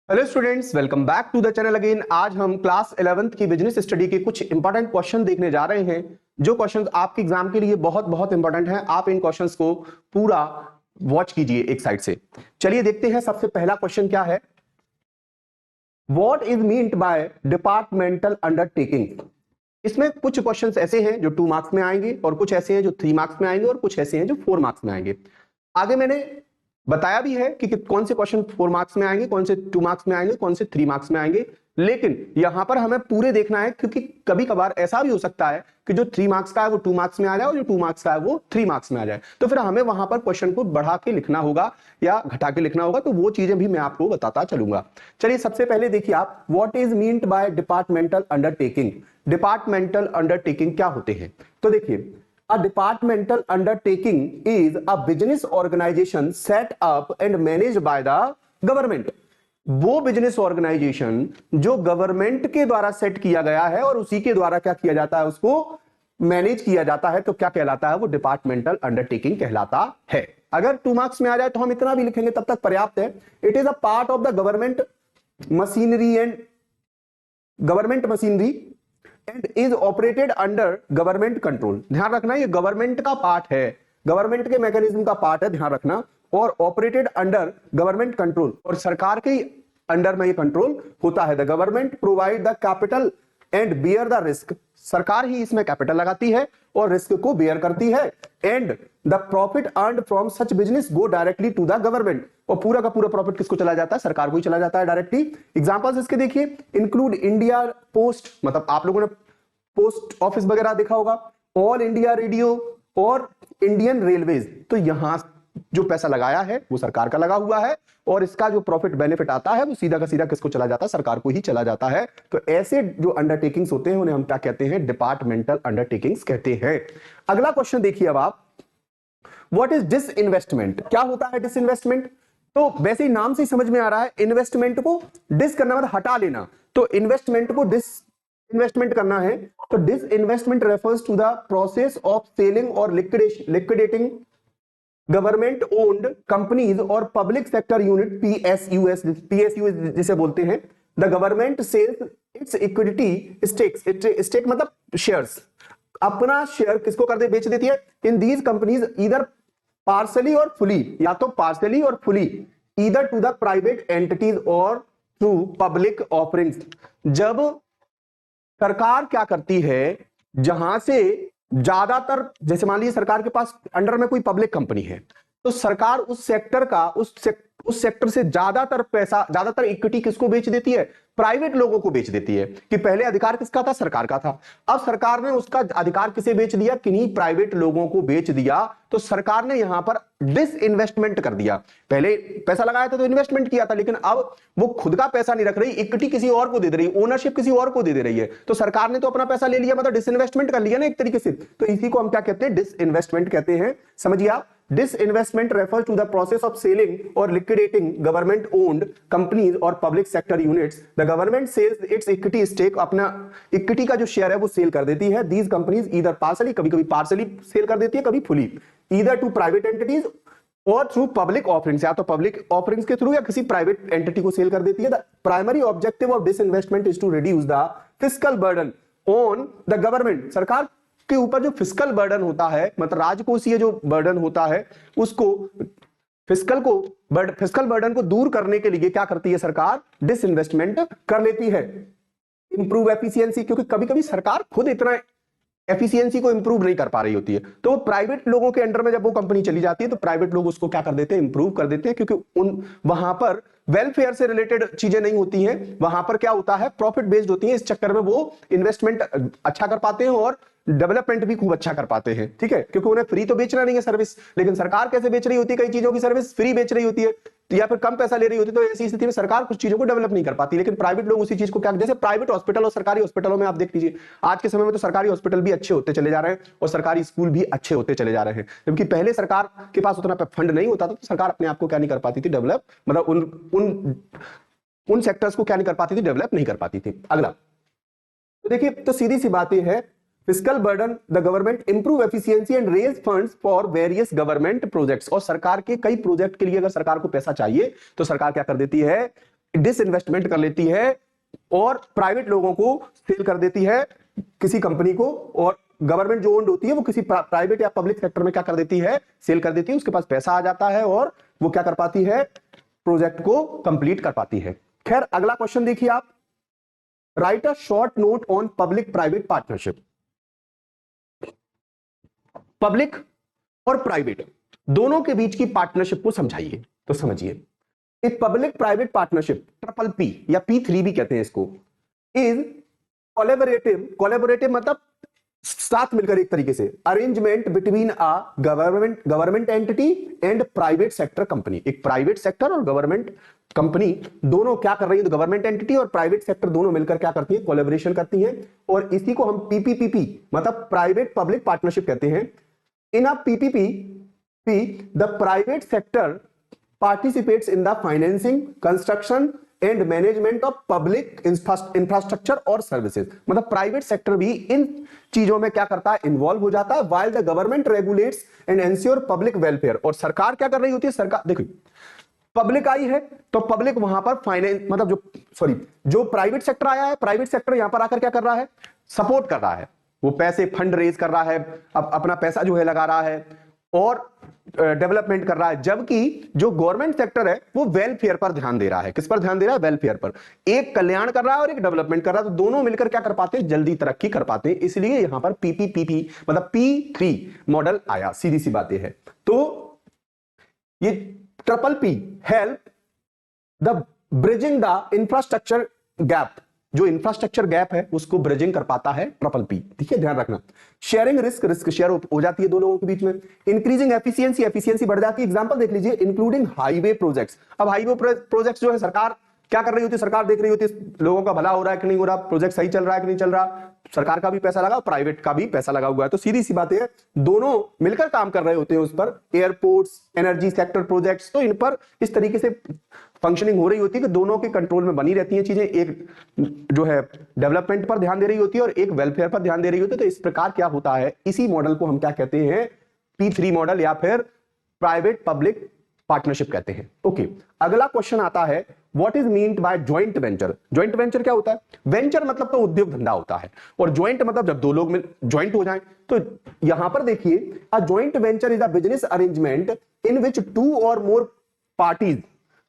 Hello students, welcome back to the channel again. आज हम class 11th की business study के कुछ इंपॉर्टेंट क्वेश्चन देखने जा रहे हैं, जो क्वेश्चंस आपके एग्जाम के लिए बहुत बहुत इंपॉर्टेंट हैं। आप इन क्वेश्चंस को पूरा वॉच कीजिए एक साइड से। चलिए देखते हैं, सबसे पहला क्वेश्चन क्या है। What is meant bye departmental undertaking. इसमें कुछ क्वेश्चंस ऐसे हैं जो 2 मार्क्स में आएंगे, और कुछ ऐसे हैं जो 3 मार्क्स में आएंगे, और कुछ ऐसे हैं जो 4 मार्क्स में आएंगे। आगे मैंने बताया भी है कि कौन से क्वेश्चन 4 मार्क्स में आएंगे, कौन से 2 मार्क्स में आएंगे, कौन से 3 मार्क्स में आएंगे। लेकिन यहां पर हमें पूरे देखना है, क्योंकि कभी कभार ऐसा भी हो सकता है कि जो 3 मार्क्स का है वो 2 मार्क्स में आ जाए, और जो 2 मार्क्स का है वो 3 मार्क्स में आ जाए। तो फिर हमें वहां पर क्वेश्चन को बढ़ा के लिखना होगा या घटा के लिखना होगा। तो वो चीजें भी मैं आपको बताता चलूंगा। चलिए सबसे पहले देखिए आप, what is meant bye departmental undertaking. Departmental undertaking क्या होते हैं? तो देखिए, A departmental undertaking is a business organization set up and managed by the government. वो बिजनेस ऑर्गेनाइजेशन जो गवर्नमेंट के द्वारा सेट किया गया है और उसी के द्वारा क्या किया जाता है, उसको मैनेज किया जाता है, तो क्या कहलाता है? वो डिपार्टमेंटल अंडरटेकिंग कहलाता है। अगर 2 मार्क्स में आ जाए तो हम इतना भी लिखेंगे तब तक पर्याप्त है। It is a part of the government machinery and is operated under government control. ध्यान रखना, ये गवर्नमेंट का पार्ट है, गवर्नमेंट के मैकेनिज्म का पार्ट है, ध्यान रखना। और ऑपरेटेड अंडर गवर्नमेंट कंट्रोल, और सरकार के अंडर में ये कंट्रोल होता है। The government provide the capital and bear the risk. सरकार ही इसमें कैपिटल लगाती है और रिस्क को बियर करती है। And the profit earned from such business go directly to the government. और पूरा का पूरा प्रॉफिट किसको चला जाता है? सरकार को ही चला जाता है डायरेक्टली। एग्जांपल्स इसके देखिए, इंक्लूड इंडिया पोस्ट, मतलब आप लोगों ने पोस्ट ऑफिस वगैरह देखा होगा, ऑल इंडिया रेडियो और इंडियन रेलवेज। तो यहां जो पैसा लगाया है वो सरकार का लगा हुआ है, और इसका जो प्रॉफिट बेनिफिट आता है वो सीधा का सीधा किसको चला जाता है? सरकार को ही चला जाता है। तो ऐसे जो अंडरटेकिंग्स होते हैं उन्हें हम क्या कहते हैं? डिपार्टमेंटल अंडरटेकिंग्स कहते हैं। अगला क्वेश्चन देखिए अब आप, व्हाट इज डिसइन्वेस्टमेंट। क्या होता है डिसइन्वेस्टमेंट? तो वैसे ही नाम से समझ में आ रहा है, इन्वेस्टमेंट को डिस करना मतलब हटा लेना, तो इन्वेस्टमेंट को डिस इन्वेस्टमेंट करना है। तो disinvestment refers to the process of selling और लिक्विडेटिंग गवर्नमेंट ओन्ड कंपनीज और पब्लिक सेक्टर यूनिट, पीएसयूएस जिसे बोलते हैं। The government sells its equity stake मतलब शेयर्स, अपना शेयर किसको कर दे? बेच देती है। In these companies either partially और फुली, या तो पार्सली और fully, either to the private entities और थ्रू पब्लिक ऑफरिंग्स। जब सरकार क्या करती है, जहां से ज्यादातर, जैसे मान लीजिए सरकार के पास अंडर में कोई पब्लिक कंपनी है, तो सरकार उस सेक्टर का उस सेक्टर से ज्यादातर पैसा, ज्यादातर इक्विटी किसको बेच देती है? प्राइवेट लोगों को बेच देती है। कि पहले अधिकार किसका था? सरकार का था। अब सरकार ने उसका अधिकार किसे बेच दिया? किन्हीं प्राइवेट लोगों को बेच दिया। तो सरकार ने यहां पर डिसइन्वेस्टमेंट कर दिया। पहले पैसा लगाया था तो इन्वेस्टमेंट किया था, लेकिन अब वो खुद का पैसा नहीं रख रही, इक्विटी किसी और को दे रही, ओनरशिप किसी और को दे रही है। तो सरकार ने तो अपना पैसा ले लिया, मतलब डिसइन्वेस्टमेंट कर लिया ना एक तरीके से। तो इसी को हम क्या कहते हैं? डिसइन्वेस्टमेंट कहते हैं। समझिए आप, disinvestment refers to the process of selling or liquidating government owned companies or public sector units. The government sells its equity stake, अपना इक्विटी का जो शेयर है वो सेल कर देती है। These companies either partially, कभी कभी पार्सली सेल कर देती है, कभी fully, either to private entities और थ्रू पब्लिक ऑफरिंग्स, या तो पब्लिक ऑफरिंग्स के थ्रू या किसी प्राइवेट एंटिटी को सेल कर देती है। The primary objective of disinvestment is to reduce the fiscal burden on the government. सरकार के ऊपर जो फिस्कल बर्डन होता है, मतलब राजकोषीय जो बर्डन होता है, उसको फिस्कल बर्डन को दूर करने के लिए क्या करती है सरकार? डिसइन्वेस्टमेंट कर लेती है। इंप्रूव एफिशिएंसी, क्योंकि कभी कभी सरकार खुद इतना एफिशिएंसी को इंप्रूव नहीं कर पा रही होती है, तो प्राइवेट लोगों के अंडर में जब वो कंपनी चली जाती है तो प्राइवेट लोग उसको क्या कर देते हैं? इंप्रूव कर देते हैं, क्योंकि वहां पर वेलफेयर से रिलेटेड चीजें नहीं होती हैं, वहां पर क्या होता है? प्रॉफिट बेस्ड होती है। इस चक्कर में वो इन्वेस्टमेंट अच्छा कर पाते हैं और डेवलपमेंट भी खूब अच्छा कर पाते हैं। ठीक है, क्योंकि उन्हें फ्री तो बेचना नहीं है सर्विस, लेकिन सरकार कैसे बेच रही होती है? कई चीजों की सर्विस फ्री बेच रही होती है, या फिर कम पैसा ले रही होती है। तो ऐसी स्थिति में सरकार कुछ चीजों को डेवलप नहीं कर पाती, लेकिन प्राइवेट लोग उसी चीज को क्या, जैसे प्राइवेट हॉस्पिटल और सरकारी हॉस्पिटलों में आप देख लीजिए, आज के समय में तो सरकारी हॉस्पिटल भी अच्छे होते चले जा रहे हैं और सरकारी स्कूल भी अच्छे होते चले जा रहे हैं। जबकि पहले सरकार के पास उतना फंड नहीं होता था, तो सरकार अपने आप को क्या नहीं कर पाती थी? डेवलप, मतलब उन सेक्टर्स को क्या नहीं कर पाती थी? डेवलप नहीं कर पाती थी। अगला तो देखिए, तो सीधी सी बात यह है, fiscal burden the government improve efficiency and raise funds for various government projects. और सरकार के कई प्रोजेक्ट के लिए अगर सरकार को पैसा चाहिए तो सरकार क्या कर देती है? डिसइन्वेस्टमेंट कर लेती है और प्राइवेट लोगों को सेल कर देती है किसी कंपनी को, और गवर्नमेंट जो ओन्ड होती है वो किसी प्राइवेट या पब्लिक सेक्टर में क्या कर देती है, सेल कर देती है। उसके पास पैसा आ जाता है और वो क्या कर पाती है, प्रोजेक्ट को कंप्लीट कर पाती है। खैर अगला क्वेश्चन देखिए आप, right a short note on public private partnership. Public और प्राइवेट दोनों के बीच की पार्टनरशिप को समझाइए। तो समझिए, एक public private partnership, triple P या P3 भी कहते हैं इसको, इज कोलैबोरेटिव मतलब साथ मिलकर एक तरीके से, arrangement between a government entity and private sector company. एक प्राइवेट सेक्टर और गवर्नमेंट कंपनी दोनों क्या कर रही है, तो गवर्नमेंट एंटिटी और प्राइवेट सेक्टर दोनों मिलकर क्या करती है, कोलैबोरेशन करती है, और इसी को हम PPPP मतलब प्राइवेट पब्लिक पार्टनरशिप कहते हैं। इन अ PPP the private sector participates in the financing, construction and management of public infrastructure और services। मतलब प्राइवेट सेक्टर भी इन चीजों में क्या करता है, इन्वॉल्व हो जाता है, while the government regulates and ensure public welfare। और सरकार क्या कर रही होती है, सरकार देखो पब्लिक आई है तो पब्लिक वहां पर फाइनेंस मतलब जो प्राइवेट सेक्टर आया है, प्राइवेट सेक्टर यहां पर आकर क्या कर रहा है, सपोर्ट कर रहा है, वो पैसे फंड रेज कर रहा है, अपना पैसा जो है लगा रहा है और डेवलपमेंट कर रहा है। जबकि जो गवर्नमेंट सेक्टर है वो वेलफेयर पर ध्यान दे रहा है। किस पर ध्यान दे रहा है, वेलफेयर पर। एक कल्याण कर रहा है और एक डेवलपमेंट कर रहा है, तो दोनों मिलकर क्या कर पाते हैं, जल्दी तरक्की कर पाते हैं। इसलिए यहां पर PPPP मतलब P3 मॉडल आया, सीधी सी बातें है। तो ये triple P help the bridging the infrastructure gap, जो इंफ्रास्ट्रक्चर गैप है उसको ब्रिजिंग कर पाता है ट्रिपल P। ठीक है, ध्यान रखना। शेयरिंग रिस्क शेयर हो जाती है दो लोगों के बीच में। इंक्रीजिंग एफिशिएंसी बढ़ जाती है। एग्जांपल देख लीजिए, इंक्लूडिंग हाईवे प्रोजेक्ट्स। अब हाईवे प्रोजेक्ट्स जो है सरकार क्या कर रही होती है, सरकार देख रही होती है लोगों का भला हो रहा है कि नहीं हो रहा, प्रोजेक्ट सही चल रहा है कि नहीं चल रहा, सरकार का भी पैसा लगा, प्राइवेट का भी पैसा लगा हुआ है। तो सीधी सी बात है, दोनों मिलकर काम कर रहे होते हैं उस पर। एयरपोर्ट्स, एनर्जी सेक्टर प्रोजेक्ट्स, तो इन पर इस तरीके से फंक्शनिंग हो रही होती है कि दोनों के कंट्रोल में बनी रहती हैं चीजें। एक जो है डेवलपमेंट पर ध्यान दे रही होती है और एक वेलफेयर पर ध्यान दे रही होती है। तो इस प्रकार क्या होता है, इसी मॉडल को हम क्या कहते हैं, P3 मॉडल या फिर प्राइवेट पब्लिक पार्टनरशिप कहते हैं। ओके, अगला क्वेश्चन आता है, what is meant bye joint venture. Joint venture क्या होता है, वेंचर मतलब तो उद्योग धंधा होता है, और ज्वाइंट मतलब जब दो लोग ज्वाइंट हो जाएं। तो यहां पर देखिए, a joint venture is a business arrangement in which 2 or more parties,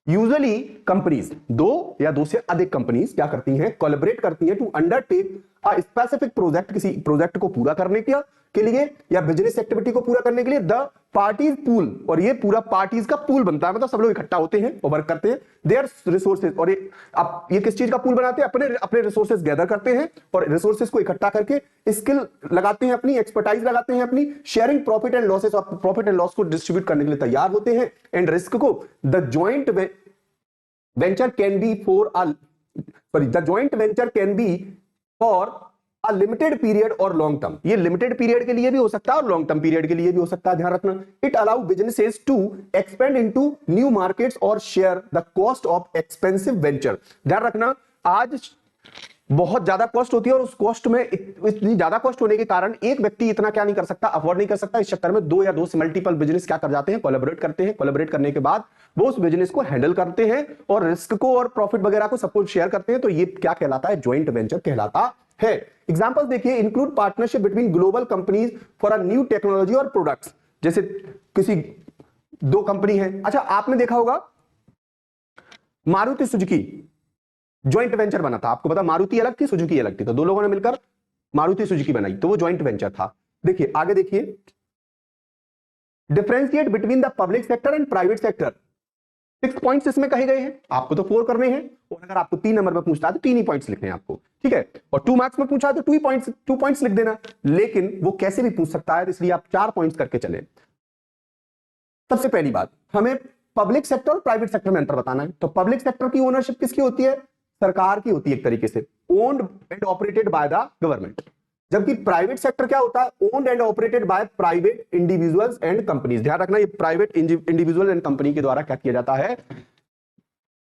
usually companies, दो या दो से अधिक कंपनीज क्या करती हैं, कोलैबोरेट करती हैं to undertake a specific project, किसी प्रोजेक्ट को पूरा करने के लिए या बिजनेस एक्टिविटी को पूरा करने के लिए। द पार्टीज पूल, और ये पूरा पार्टीज का पूल बनता है, मतलब सब लोग इकट्ठा होते हैं और वर्क करते हैं। देयर रिसोर्सेज, और ये किस चीज का पूल बनाते हैं, अपने रिसोर्सेज गैदर करते हैं और रिसोर्सेज को इकट्ठा करके स्किल लगाते हैं, अपनी एक्सपर्टाइज लगाते हैं, अपनी शेयरिंग प्रॉफिट एंड लॉसेस, और प्रॉफिट एंड लॉस को डिस्ट्रीब्यूट करने के लिए तैयार होते हैं, एंड रिस्क को। The joint venture can be for a limited period और लॉन्ग टर्म। ये लिमिटेड पीरियड के लिए भी हो सकता है और लॉन्ग टर्म पीरियड के लिए भी हो सकता है, ध्यान रखना। It allow businesses to expand into new markets और share the cost of expensive venture. ध्यान रखना, आज बहुत ज्यादा कॉस्ट होती है और उस कॉस्ट में इतनी ज्यादा कॉस्ट होने के कारण एक व्यक्ति इतना क्या नहीं कर सकता, अफोर्ड नहीं कर सकता। इस चक्कर में दो या दो से मल्टीपल बिजनेस क्या कर जाते हैं, कोलैबोरेट करते हैं। कोलैबोरेट करने के बाद वो उस बिजनेस को हैंडल करते हैं और रिस्क को और प्रॉफिट वगैरह को सब कुछ शेयर करते हैं। तो ये क्या कहलाता है, ज्वाइंट वेंचर कहलाता है। एग्जांपल्स देखिए, include partnership between global companies for a new technology और प्रोडक्ट्स। जैसे किसी दो कंपनी है, अच्छा आपने देखा होगा मारुति सुजुकी ज्वाइंट वेंचर बना था। आपको पता, मारुति अलग थी, सुजुकी अलग थी, तो दो लोगों ने मिलकर मारुति सुजुकी बनाई, तो वो ज्वाइंट वेंचर था। देखिए आगे देखिए, differentiate between the public sector and private sector. 6 points इसमें कहे गए हैं, आपको तो 4 करने हैं, और अगर आपको 3 नंबर पर पूछता है तो 3 ही पॉइंट्स लिखने हैं आपको, ठीक है। और 2 मार्क्स में पूछा है तो 2 पॉइंट्स लिख देना, लेकिन वो कैसे भी पूछ सकता है, इसलिए आप 4 पॉइंट्स करके चले। सबसे पहली बात, हमें पब्लिक सेक्टर और प्राइवेट सेक्टर में अंतर बताना है। तो पब्लिक सेक्टर की ओनरशिप किसकी होती है, सरकार की होती है एक तरीके से, owned and operated by the government. जबकि प्राइवेट सेक्टर क्या होता है, owned and operated by private individuals and companies. ध्यान रखना, ये प्राइवेट इंडिविजुअल एंड कंपनी के द्वारा क्या किया जाता है,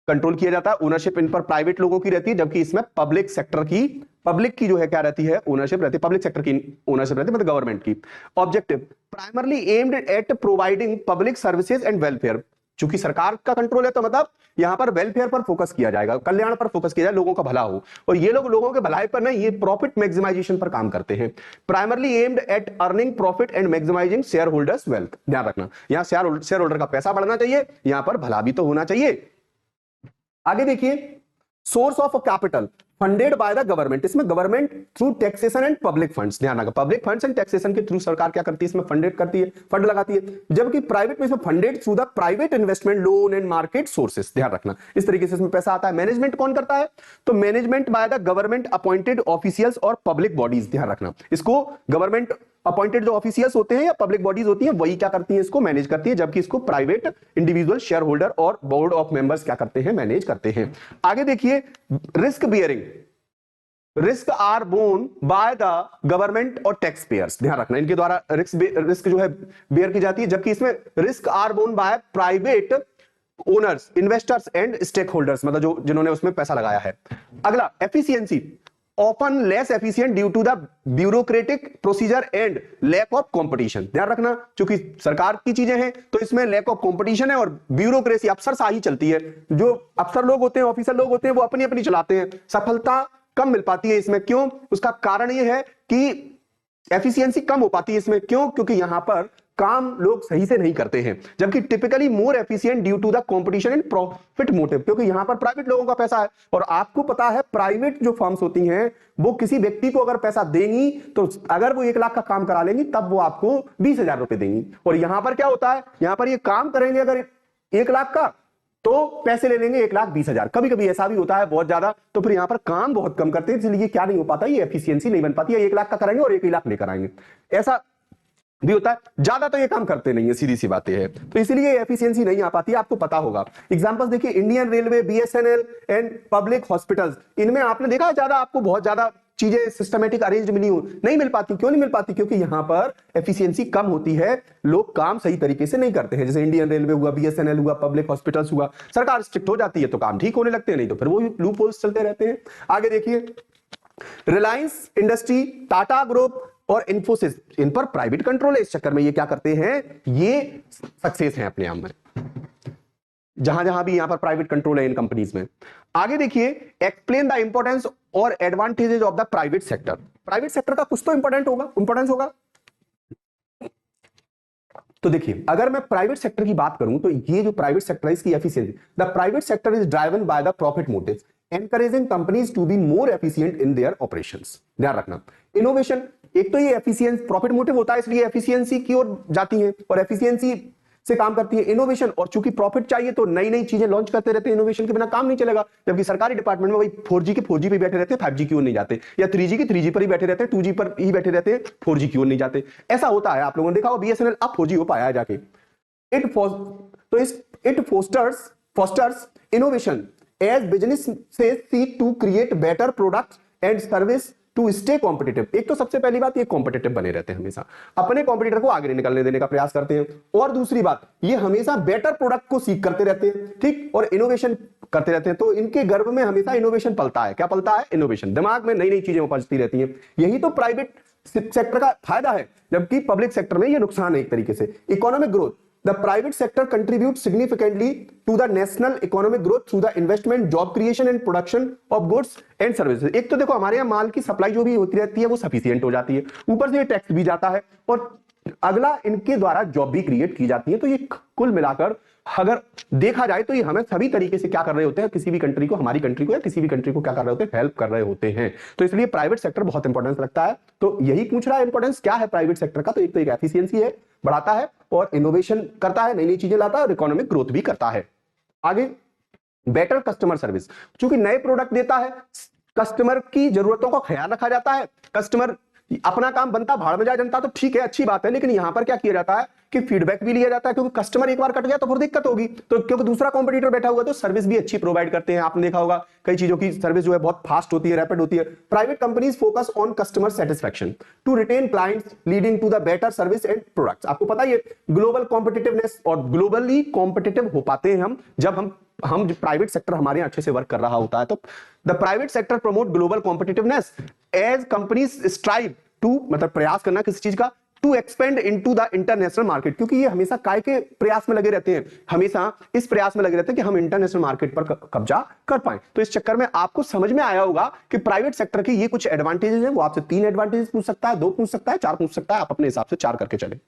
कंट्रोल किया जाता है। ओनरशिप इन पर प्राइवेट लोगों की रहती है, जबकि इसमें पब्लिक की जो है क्या रहती है, ओनरशिप रहती है, पब्लिक सेक्टर की ओनरशिप रहती है, मतलब गवर्नमेंट की। Objective, primarily aimed eight providing public services and welfare. चूंकि सरकार का कंट्रोल है तो मतलब यहां पर वेलफेयर पर फोकस किया जाएगा, कल्याण पर फोकस किया जाए, लोगों का भला हो। और ये लोग लोगों के भलाई पर नहीं, ये प्रॉफिट मैक्सिमाइजेशन पर काम करते हैं। Primarily aimed at earning profit and maximising shareholders wealth. ध्यान रखना, यहां शेयर होल्डर का पैसा बढ़ना चाहिए, यहां पर भला भी तो होना चाहिए। आगे देखिए, source of capital funded by the government. इसमें government through taxation and public funds, ध्यान रखना, पब्लिक फंड्स एंड टैक्सेशन के थ्रू सरकार क्या करती है, इसमें फंडेड करती है, फंड लगाती है। जबकि प्राइवेट में इसमें funded through the private investment loan and market sources. ध्यान रखना, इस तरीके से इसमें पैसा आता है। मैनेजमेंट कौन करता है, तो management by the government appointed officials और पब्लिक बॉडीज। ध्यान रखना, इसको गवर्नमेंट अपॉइंटेड जो ऑफिशियल्स होते हैं या पब्लिक बॉडीज होती हैं वही क्या करती हैं, इसको मैनेज करती है, जबकि इसको प्राइवेट इंडिविजुअल शेयर होल्डर और बोर्ड ऑफ मेंबर्स क्या करते हैं, मैनेज करते हैं। आगे देखिए, risk bearing, risk are borne by the government और टैक्स पेयर्स। ध्यान रखना, इनके द्वारा रिस्क जो है बेयर की जाती है, जबकि इसमें risk are borne by private owners, investors and stakeholders, मतलब जो जिन्होंने उसमें पैसा लगाया है। अगला, efficiency often less efficient due to the bureaucratic procedure and lack of competition। ध्यान रखना, क्योंकि सरकार की चीजें हैं तो इसमें lack of competition है और ब्यूरोक्रेसी अफसरशाही चलती है। जो अफसर लोग होते हैं, ऑफिसर लोग होते हैं, वो अपनी अपनी चलाते हैं, सफलता कम मिल पाती है इसमें। क्यों, उसका कारण ये है कि एफिशिएंसी कम हो पाती है इसमें। क्यों, क्योंकि यहां पर काम लोग सही से नहीं करते हैं। जबकि typically more efficient due to the competition and profit motive, क्योंकि यहां पर प्राइवेट लोगों का पैसा है और आपको पता है प्राइवेट जो फर्म्स होती हैं वो किसी व्यक्ति को अगर पैसा देंगी तो अगर वो 1 लाख का काम करा लेंगी तब वो आपको 20,000 रुपए देंगी। और यहां पर क्या होता है, यहां पर ये काम करेंगे अगर 1 लाख का तो पैसे ले लेंगे 1,20,000। कभी कभी ऐसा भी होता है बहुत ज्यादा, तो फिर यहां पर काम बहुत कम करते हैं, इसलिए क्या नहीं हो पाता, ये एफिशिएंसी नहीं बन पाती है। 1 लाख का करेंगे और 1 लाख लेकर आएंगे, ऐसा भी होता है। ज्यादा तो ये काम करते नहीं है, सीधी सी बातें है, तो इसलिए एफिशिएंसी नहीं आ पाती है, आपको पता होगा। एग्जांपल्स देखिए, Indian railway, BSNL and public hospitals, इनमें आपने देखा ज्यादा आपको बहुत ज्यादा चीजें सिस्टमेटिक अरेंज नहीं मिल पाती। क्यों नहीं मिल पाती, क्योंकि यहां पर एफिशिएंसी कम होती है, लोग काम सही तरीके से नहीं करते हैं। जैसे इंडियन रेलवे हुआ, बीएसएनएल हुआ, पब्लिक हॉस्पिटल्स हुआ, सरकार स्ट्रिक्ट हो जाती है तो काम ठीक होने लगते हैं, नहीं तो फिर वो लूप होल्स चलते रहते हैं। आगे देखिए, रिलायंस इंडस्ट्री, टाटा ग्रुप और इन्फोसिस, इन पर प्राइवेट कंट्रोल है। इस चक्कर में ये क्या करते हैं, ये सक्सेस हैं अपने आप में, जहां जहां भी यहां पर प्राइवेट कंट्रोल है इन कंपनीज में। आगे देखिए, एक्सप्लेन द इंपॉर्टेंस और advantages of the private sector. Private sector का कुछ तो इंपॉर्टेंस होगा। तो देखिए, अगर मैं प्राइवेट सेक्टर की बात करूं तो ये जो प्राइवेट सेक्टर है इसकी efficiency, the private sector is driven by the profit motives encouraging companies to be more efficient in their operations। ध्यान रखना, इनोवेशन, एक तो ये एफिशिएंसी प्रॉफिट मोटिव होता है इसलिए एफिशिएंसी की ओर जाती है और एफिशिएंसी से काम करती है। इनोवेशन, और चूंकि प्रॉफिट चाहिए तो नई नई चीजें लॉन्च करते रहते हैं, इनोवेशन के बिना काम नहीं चलेगा। जबकि सरकारी डिपार्टमेंट में वही 4G के 4G पे बैठे रहते हैं, 5G की ओर नहीं जाते, या 3G के 3G पर ही बैठे रहते हैं, 2G पर ही बैठे रहते हैं, 4G की ओर नहीं जाते। ऐसा होता है, आप लोगों ने देखा हो बीएसएनएल अब 4G हो पाया है जाके। It fosters innovation as businesses seek to create better products and service to stay competitive। एक तो सबसे पहली बात, ये कॉम्पिटिटिव बने रहते हैं, हमेशा अपने कॉम्पिटिटर को आगे नहीं निकलने देने का प्रयास करते हैं। और दूसरी बात, ये हमेशा बेटर प्रोडक्ट को सीख करते रहते हैं, ठीक, और इनोवेशन करते रहते हैं। तो इनके गर्भ में हमेशा इनोवेशन पलता है। क्या पलता है, इनोवेशन, दिमाग में नई नई चीजें उपजती रहती हैं। यही तो प्राइवेट सेक्टर का फायदा है, जबकि पब्लिक सेक्टर में ये नुकसान है एक तरीके से। Economic growth, the private sector contributes significantly to the national economic growth through the investment, job creation and production of goods and services। एक तो देखो हमारे यहाँ माल की सप्लाई जो भी होती रहती है वो सफिशिएंट हो जाती है, ऊपर से ये टैक्स भी जाता है, और अगला इनके द्वारा जॉब भी क्रिएट की जाती है। तो ये कुल मिलाकर अगर देखा जाए तो ये हमें सभी तरीके से क्या कर रहे होते हैं, किसी भी कंट्री को, हमारी कंट्री को या किसी भी कंट्री को क्या कर रहे होते हैं, हेल्प कर रहे होते हैं। तो इसलिए प्राइवेट सेक्टर बहुत इंपॉर्टेंस रखता है। तो यही पूछ रहा है इंपॉर्टेंस क्या है प्राइवेट सेक्टर का, तो एक एफिशिएंसी है, बढ़ाता है और इनोवेशन करता है, नई नई चीजें लाता है और इकोनॉमिक ग्रोथ भी करता है। आगे, बेटर कस्टमर सर्विस, क्योंकि नए प्रोडक्ट देता है, कस्टमर की जरूरतों का ख्याल रखा जाता है, कस्टमर अपना काम बनता भाड़ में जाए जनता, तो ठीक है, अच्छी बात है। लेकिन यहां पर क्या किया जाता है कि फीडबैक भी लिया जाता है, क्योंकि कस्टमर एक बार कट गया तो फिर दिक्कत होगी, तो क्योंकि दूसरा कॉम्पिटिटर बैठा हुआ है तो सर्विस भी अच्छी प्रोवाइड करते हैं। आपने देखा होगा कई चीजों की सर्विस जो है बहुत फास्ट होती है, रैपिड होती है। Private companies focus on customer satisfaction to retain clients leading to the better service and products. आपको पता है ग्लोबल कॉम्पिटिटिवनेस और ग्लोबली कॉम्पिटिटिव हो पाते हैं हम जब हम प्राइवेट सेक्टर हमारे अच्छे से वर्क कर रहा होता है। तो the private sector promote global competitiveness as companies strive to, मतलब प्रयास करना किसी चीज का, to expand into the international market, क्योंकि ये हमेशा काय के प्रयास में लगे रहते हैं, हमेशा इस प्रयास में लगे रहते हैं कि हम इंटरनेशनल मार्केट पर कब्जा कर पाए। तो इस चक्कर में आपको समझ में आया होगा कि प्राइवेट सेक्टर के ये कुछ एडवांटेजेस हैं। वो आपसे 3 एडवांटेजेस पूछ सकता है, 2 पूछ सकता है, 4 पूछ सकता है, आप अपने हिसाब से 4 करके चले।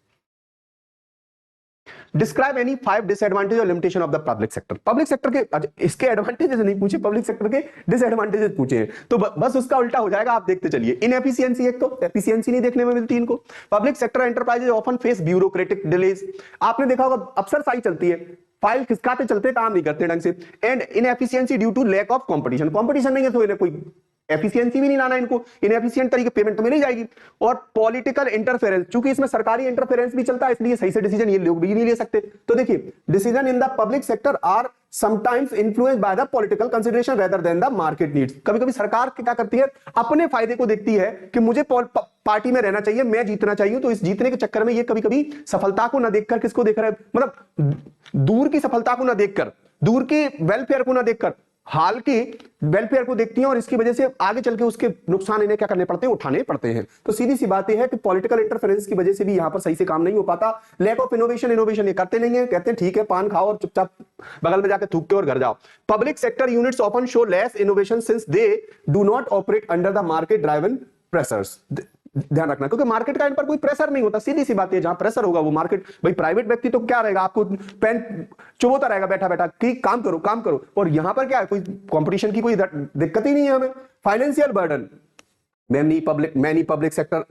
डिस्क्राइब एनी 5 डिसएडवांटेज और limitation of the public sector. Public sector के इसके एडवांटेजेस नहीं पूछे, पब्लिक सेक्टर के डिसएडवांटेजेस पूछे हैं, तो बस उसका उल्टा हो जाएगा, आप देखते चलिए। इनएफिशिएंसी, एक तो एफिशिएंसी नहीं देखने में मिलती इनको। Public sector enterprises often face bureaucratic delays, आपने देखा होगा अफसरशाही चलती है, फाइल खिसकाते चलते, काम नहीं करते ढंग से। And inefficiency due to lack of competition, competition नहीं है तो इन्हें कोई एफिशिएंसी भी नहीं लाना, इनको इनएफिशिएंट तरीके पेमेंट तो मिल जाएगी। और पॉलिटिकल इंटरफेरेंस, चूंकि इसमें सरकारी इंटरफेरेंस भी चलता है, इसलिए सही से डिसीजन ये लोग भी नहीं ले सकते। तो देखिए, decision in the public sector are sometimes influenced by the political consideration rather than the market needs. कभी कभी सरकार क्या करती है, अपने फायदे को देखती है कि मुझे पार्टी में रहना चाहिए, मैं जीतना चाहिए, तो इस जीतने के चक्कर में ये कभी कभी सफलता को न देखकर किसको देख रहा है, मतलब दूर की सफलता को न देखकर, दूर की वेलफेयर को न देखकर हाल की वेलफेयर को देखती हैं, और इसकी वजह से आगे चल के उसके नुकसान इन्हें क्या करने पड़ते हैं, उठाने पड़ते हैं। तो सीधी सी बात यह है कि पॉलिटिकल इंटरफेरेंस की वजह से भी यहां पर सही से काम नहीं हो पाता। लैक ऑफ इनोवेशन, इनोवेशन ये करते नहीं है, कहते हैं ठीक है पान खाओ और चुपचाप बगल में जाकर थूक के और घर जाओ। Public sector units often show less innovation since they do not operate under the market driven pressures. ध्यान रखना, क्योंकि मार्केट का इन पर कोई प्रेशर नहीं होता, सीधी सी बात है, जहां प्रेशर होगा वो मार्केट, भाई प्राइवेट व्यक्ति तो क्या रहेगा, आपको पेन चुभोता रहेगा बैठा बैठा कि काम करो काम करो, और यहां पर क्या है, कोई कंपटीशन की कोई दिक्कत ही नहीं है हमें। Financial burden, many public sector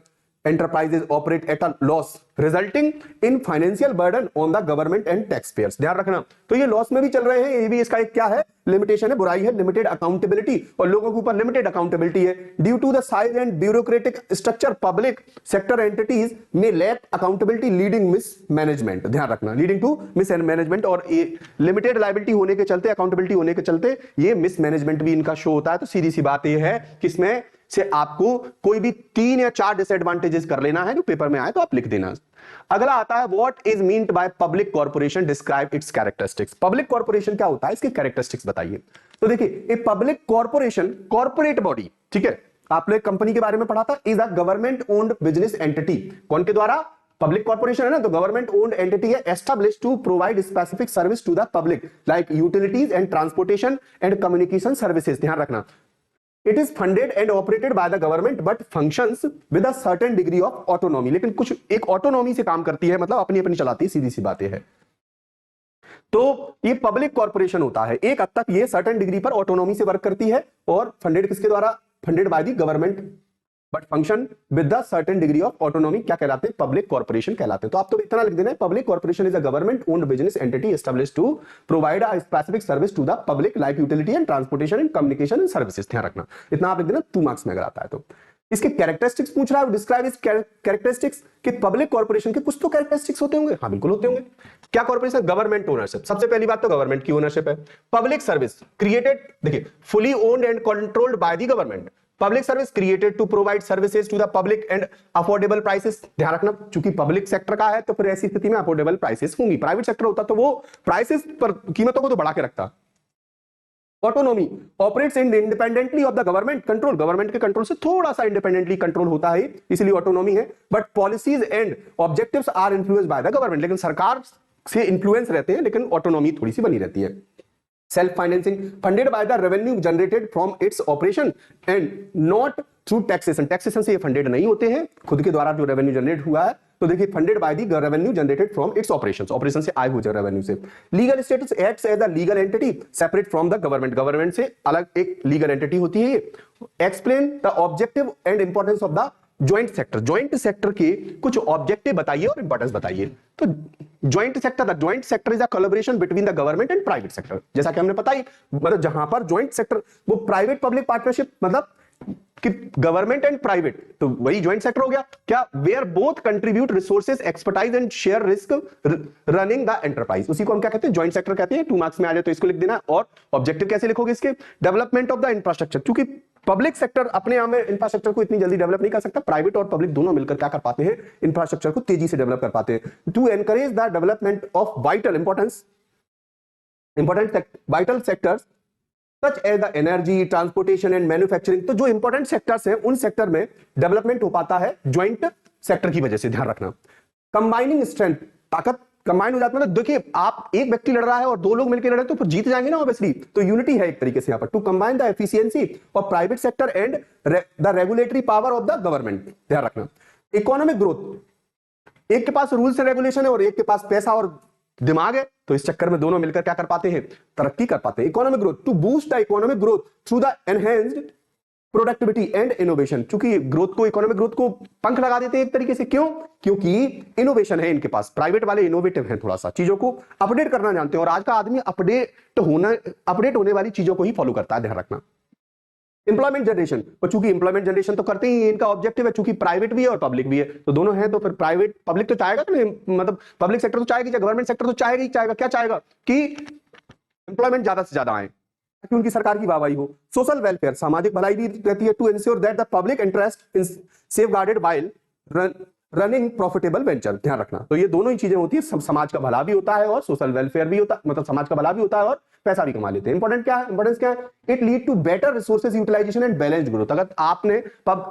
enterprises operate at a loss resulting in financial burden on the government and taxpayers। ध्यान रखना, तो ये लॉस में भी चल रहे हैं, ये भी इसका एक क्या है, लिमिटेशन है, बुराई है, लिमिटेड अकाउंटेबिलिटी, और लोगों के ऊपर लिमिटेड अकाउंटेबिलिटी है। Due to the size and bureaucratic structure public sector entities में lack accountability leading mismanagement. ध्यान रखना, लीडिंग टू मिस मैनेजमेंट, और लिमिटेड लायबिलिटी होने के चलते, अकाउंटेबिलिटी होने के चलते ये मिस मैनेजमेंट भी इनका शो होता है। तो सीधी सी बात ये है कि इसमें से आपको कोई भी 3 या 4 डिसएडवांटेजेस कर लेना है, जो पेपर में आए तो आप लिख देना। अगला आता है what is meant by public corporation, describe its characteristics. Public corporation क्या होता है, इसके कैरेक्टरिस्टिक्स बताइए। तो देखिए, a public corporation, corporate body, ठीक है, आपने कंपनी के बारे में पढ़ा था, is a government owned business entity. कौन के द्वारा, पब्लिक कॉर्पोरेशन है ना, तो गवर्नमेंट ओन्ड एंटिटी है, established to provide specific service to the public like utilities and transportation and communication services. ध्यान रखना, it is funded and operated by the government but functions with a certain degree of autonomy। लेकिन कुछ एक autonomy से काम करती है, मतलब अपनी अपनी चलाती है, सीधी सी बात है। तो ये पब्लिक कॉर्पोरेशन होता है, एक हद तक ये सर्टेन डिग्री पर ऑटोनॉमी से वर्क करती है, और फंडेड किसके द्वारा, funded by the government but function with the certain degree of autonomy, क्या कहलाते हैं, पब्लिक कॉर्पोरेशन कहलाते हैं। तो आप तो इतना लिख देना है, public corporation is a government owned business entity established to provide a specific service to the public like utility and transportation and communication and services. ध्यान रखना, इतना आप लिख देना, 2 मार्क्स में अगर आता है तो। इसके कैरेक्टरिस्टिक्स पूछ रहा है, डिस्क्राइब इस कैरेक्टरिस्टिक्स, कि पब्लिक कॉर्पोरेशन के कुछ तो कैरेक्टरिस्टिक्स होते होंगे, हाँ बिल्कुल होते होंगे। क्या कॉर्पोरेशन, गवर्नमेंट ओनरशिप, सबसे पहली बात तो गवर्नमेंट की ओनरशिप है। पब्लिक सर्विस क्रिएटेड, देखिए, fully owned and controlled by the government. Public service created to provide services to the public and affordable prices. ध्यान रखना, चूंकि पब्लिक सेक्टर का है तो फिर ऐसी स्थिति में अफोर्डेबल प्राइसेस होंगी। प्राइवेट सेक्टर होता तो वो प्राइसेस पर, कीमतों को तो बढ़ा के रखता। Autonomy, operates independently of the government control, government के कंट्रोल से थोड़ा सा इंडिपेंडेंटली कंट्रोल होता है, इसलिए ऑटोनॉमी है। But policies and objectives are influenced by the government, लेकिन सरकार से इन्फ्लुएंस रहते हैं, लेकिन ऑटोनॉमी थोड़ी सी बनी रहती है। Self financing, funded by the revenue generated from its operation and not through taxation, taxation से ये फंडेड नहीं होते हैं, खुद के द्वारा जो रेवेन्यू जनरेट हुआ है। तो देखिए, funded by the revenue generated from its operations, operation से आए हुए रेवेन्यू से। Legal status, acts as a legal entity separate from the government, government से अलग एक लीगल एंटिटी होती है। Explain the objective and importance of the joint sector, joint sector के कुछ ऑब्जेक्टिव बताइए और इंपॉर्टेंस बताइए। तो joint sector, the joint sector is a collaboration between the government and private sector, जैसा कि हमने बताई, मतलब जहां पर ज्वाइंट सेक्टर, वो प्राइवेट पब्लिक पार्टनरशिप, मतलब कि गवर्नमेंट एंड प्राइवेट, तो वही ज्वाइंट सेक्टर हो गया। क्या, where both contribute resources expertise and share risk running the enterprise, उसी को हम क्या कहते हैं, ज्वाइंट सेक्टर कहते हैं। 2 मार्क्स में आ जाए तो इसको लिख देना। और ऑब्जेक्टिव कैसे लिखोगे इसके, डेवलपमेंट ऑफ द इंफ्रास्ट्रक्चर, क्योंकि पब्लिक सेक्टर अपने आप में इंफ्रास्ट्रक्चर को इतनी जल्दी डेवलप नहीं कर सकता, प्राइवेट और पब्लिक दोनों मिलकर क्या कर पाते हैं, इंफ्रास्ट्रक्चर को तेजी से डेवलप कर पाते हैं। To encourage the development of vital vital sectors such as the energy, transportation and manufacturing, तो जो इंपॉर्टेंट सेक्टर्स हैं उन सेक्टर में डेवलपमेंट हो पाता है ज्वाइंट सेक्टर की वजह से, ध्यान रखना। कंबाइनिंग स्ट्रेंथ, ताकत कंबाइन हो जाती है, मतलब देखिए आप एक व्यक्ति लड़ रहा है और दो लोग मिलकर लड़ रहे तो फिर जीत जाएंगे ना ऑब्वियसली, तो यूनिटी है एक तरीके से यहाँ पर। To combine the efficiency of private sector and the regulatory power of the government, ध्यान रखना। इकोनॉमिक ग्रोथ, एक के पास रूल्स एंड रेगुलेशन है और एक के पास पैसा और दिमाग है, तो इस चक्कर में दोनों मिलकर क्या कर पाते हैं, तरक्की कर पाते हैं। Economic growth, to boost the economic growth through the enhanced productivity and innovation, क्योंकि ग्रोथ को, इकोनॉमिक ग्रोथ को पंख लगा देते हैं एक तरीके से, क्यों, क्योंकि इनोवेशन है इनके पास, प्राइवेट वाले इनोवेटिव हैं, थोड़ा सा चीजों को अपडेट करना जानते हैं, और आज का आदमी अपडेट होने वाली चीजों को ही फॉलो करता है, ध्यान रखना। एम्प्लॉयमेंट जनरेशन, और चूंकि एम्प्लॉयमेंट जनरेशन तो करते ही, इनका ऑब्जेक्टिव है, चूंकि प्राइवेट भी है और पब्लिक भी है, तो दोनों है, तो फिर प्राइवेट पब्लिक तो चाहेगा कि नहीं, मतलब पब्लिक सेक्टर तो चाहेगी, गवर्नमेंट सेक्टर तो चाहेगा ही चाहेगा, क्या चाहेगा कि एम्प्लॉयमेंट ज्यादा से ज्यादा आए ताकि उनकी सरकार की वाहवाही हो। सोशल वेलफेयर, सामाजिक भलाई भी रहती है, to ensure that the public interest is safeguarded while running profitable venture, ध्यान रखना। तो ये दोनों ही चीजें होती है, समाज का भला भी होता है और सोशल वेलफेयर भी होता है, मतलब समाज का भला भी होता है और पैसा भी कमा लेते हैं। इंपॉर्टेंट क्या है, इंपॉर्टेंस क्या है, it lead to better resources utilization and balanced growth. अगर आपने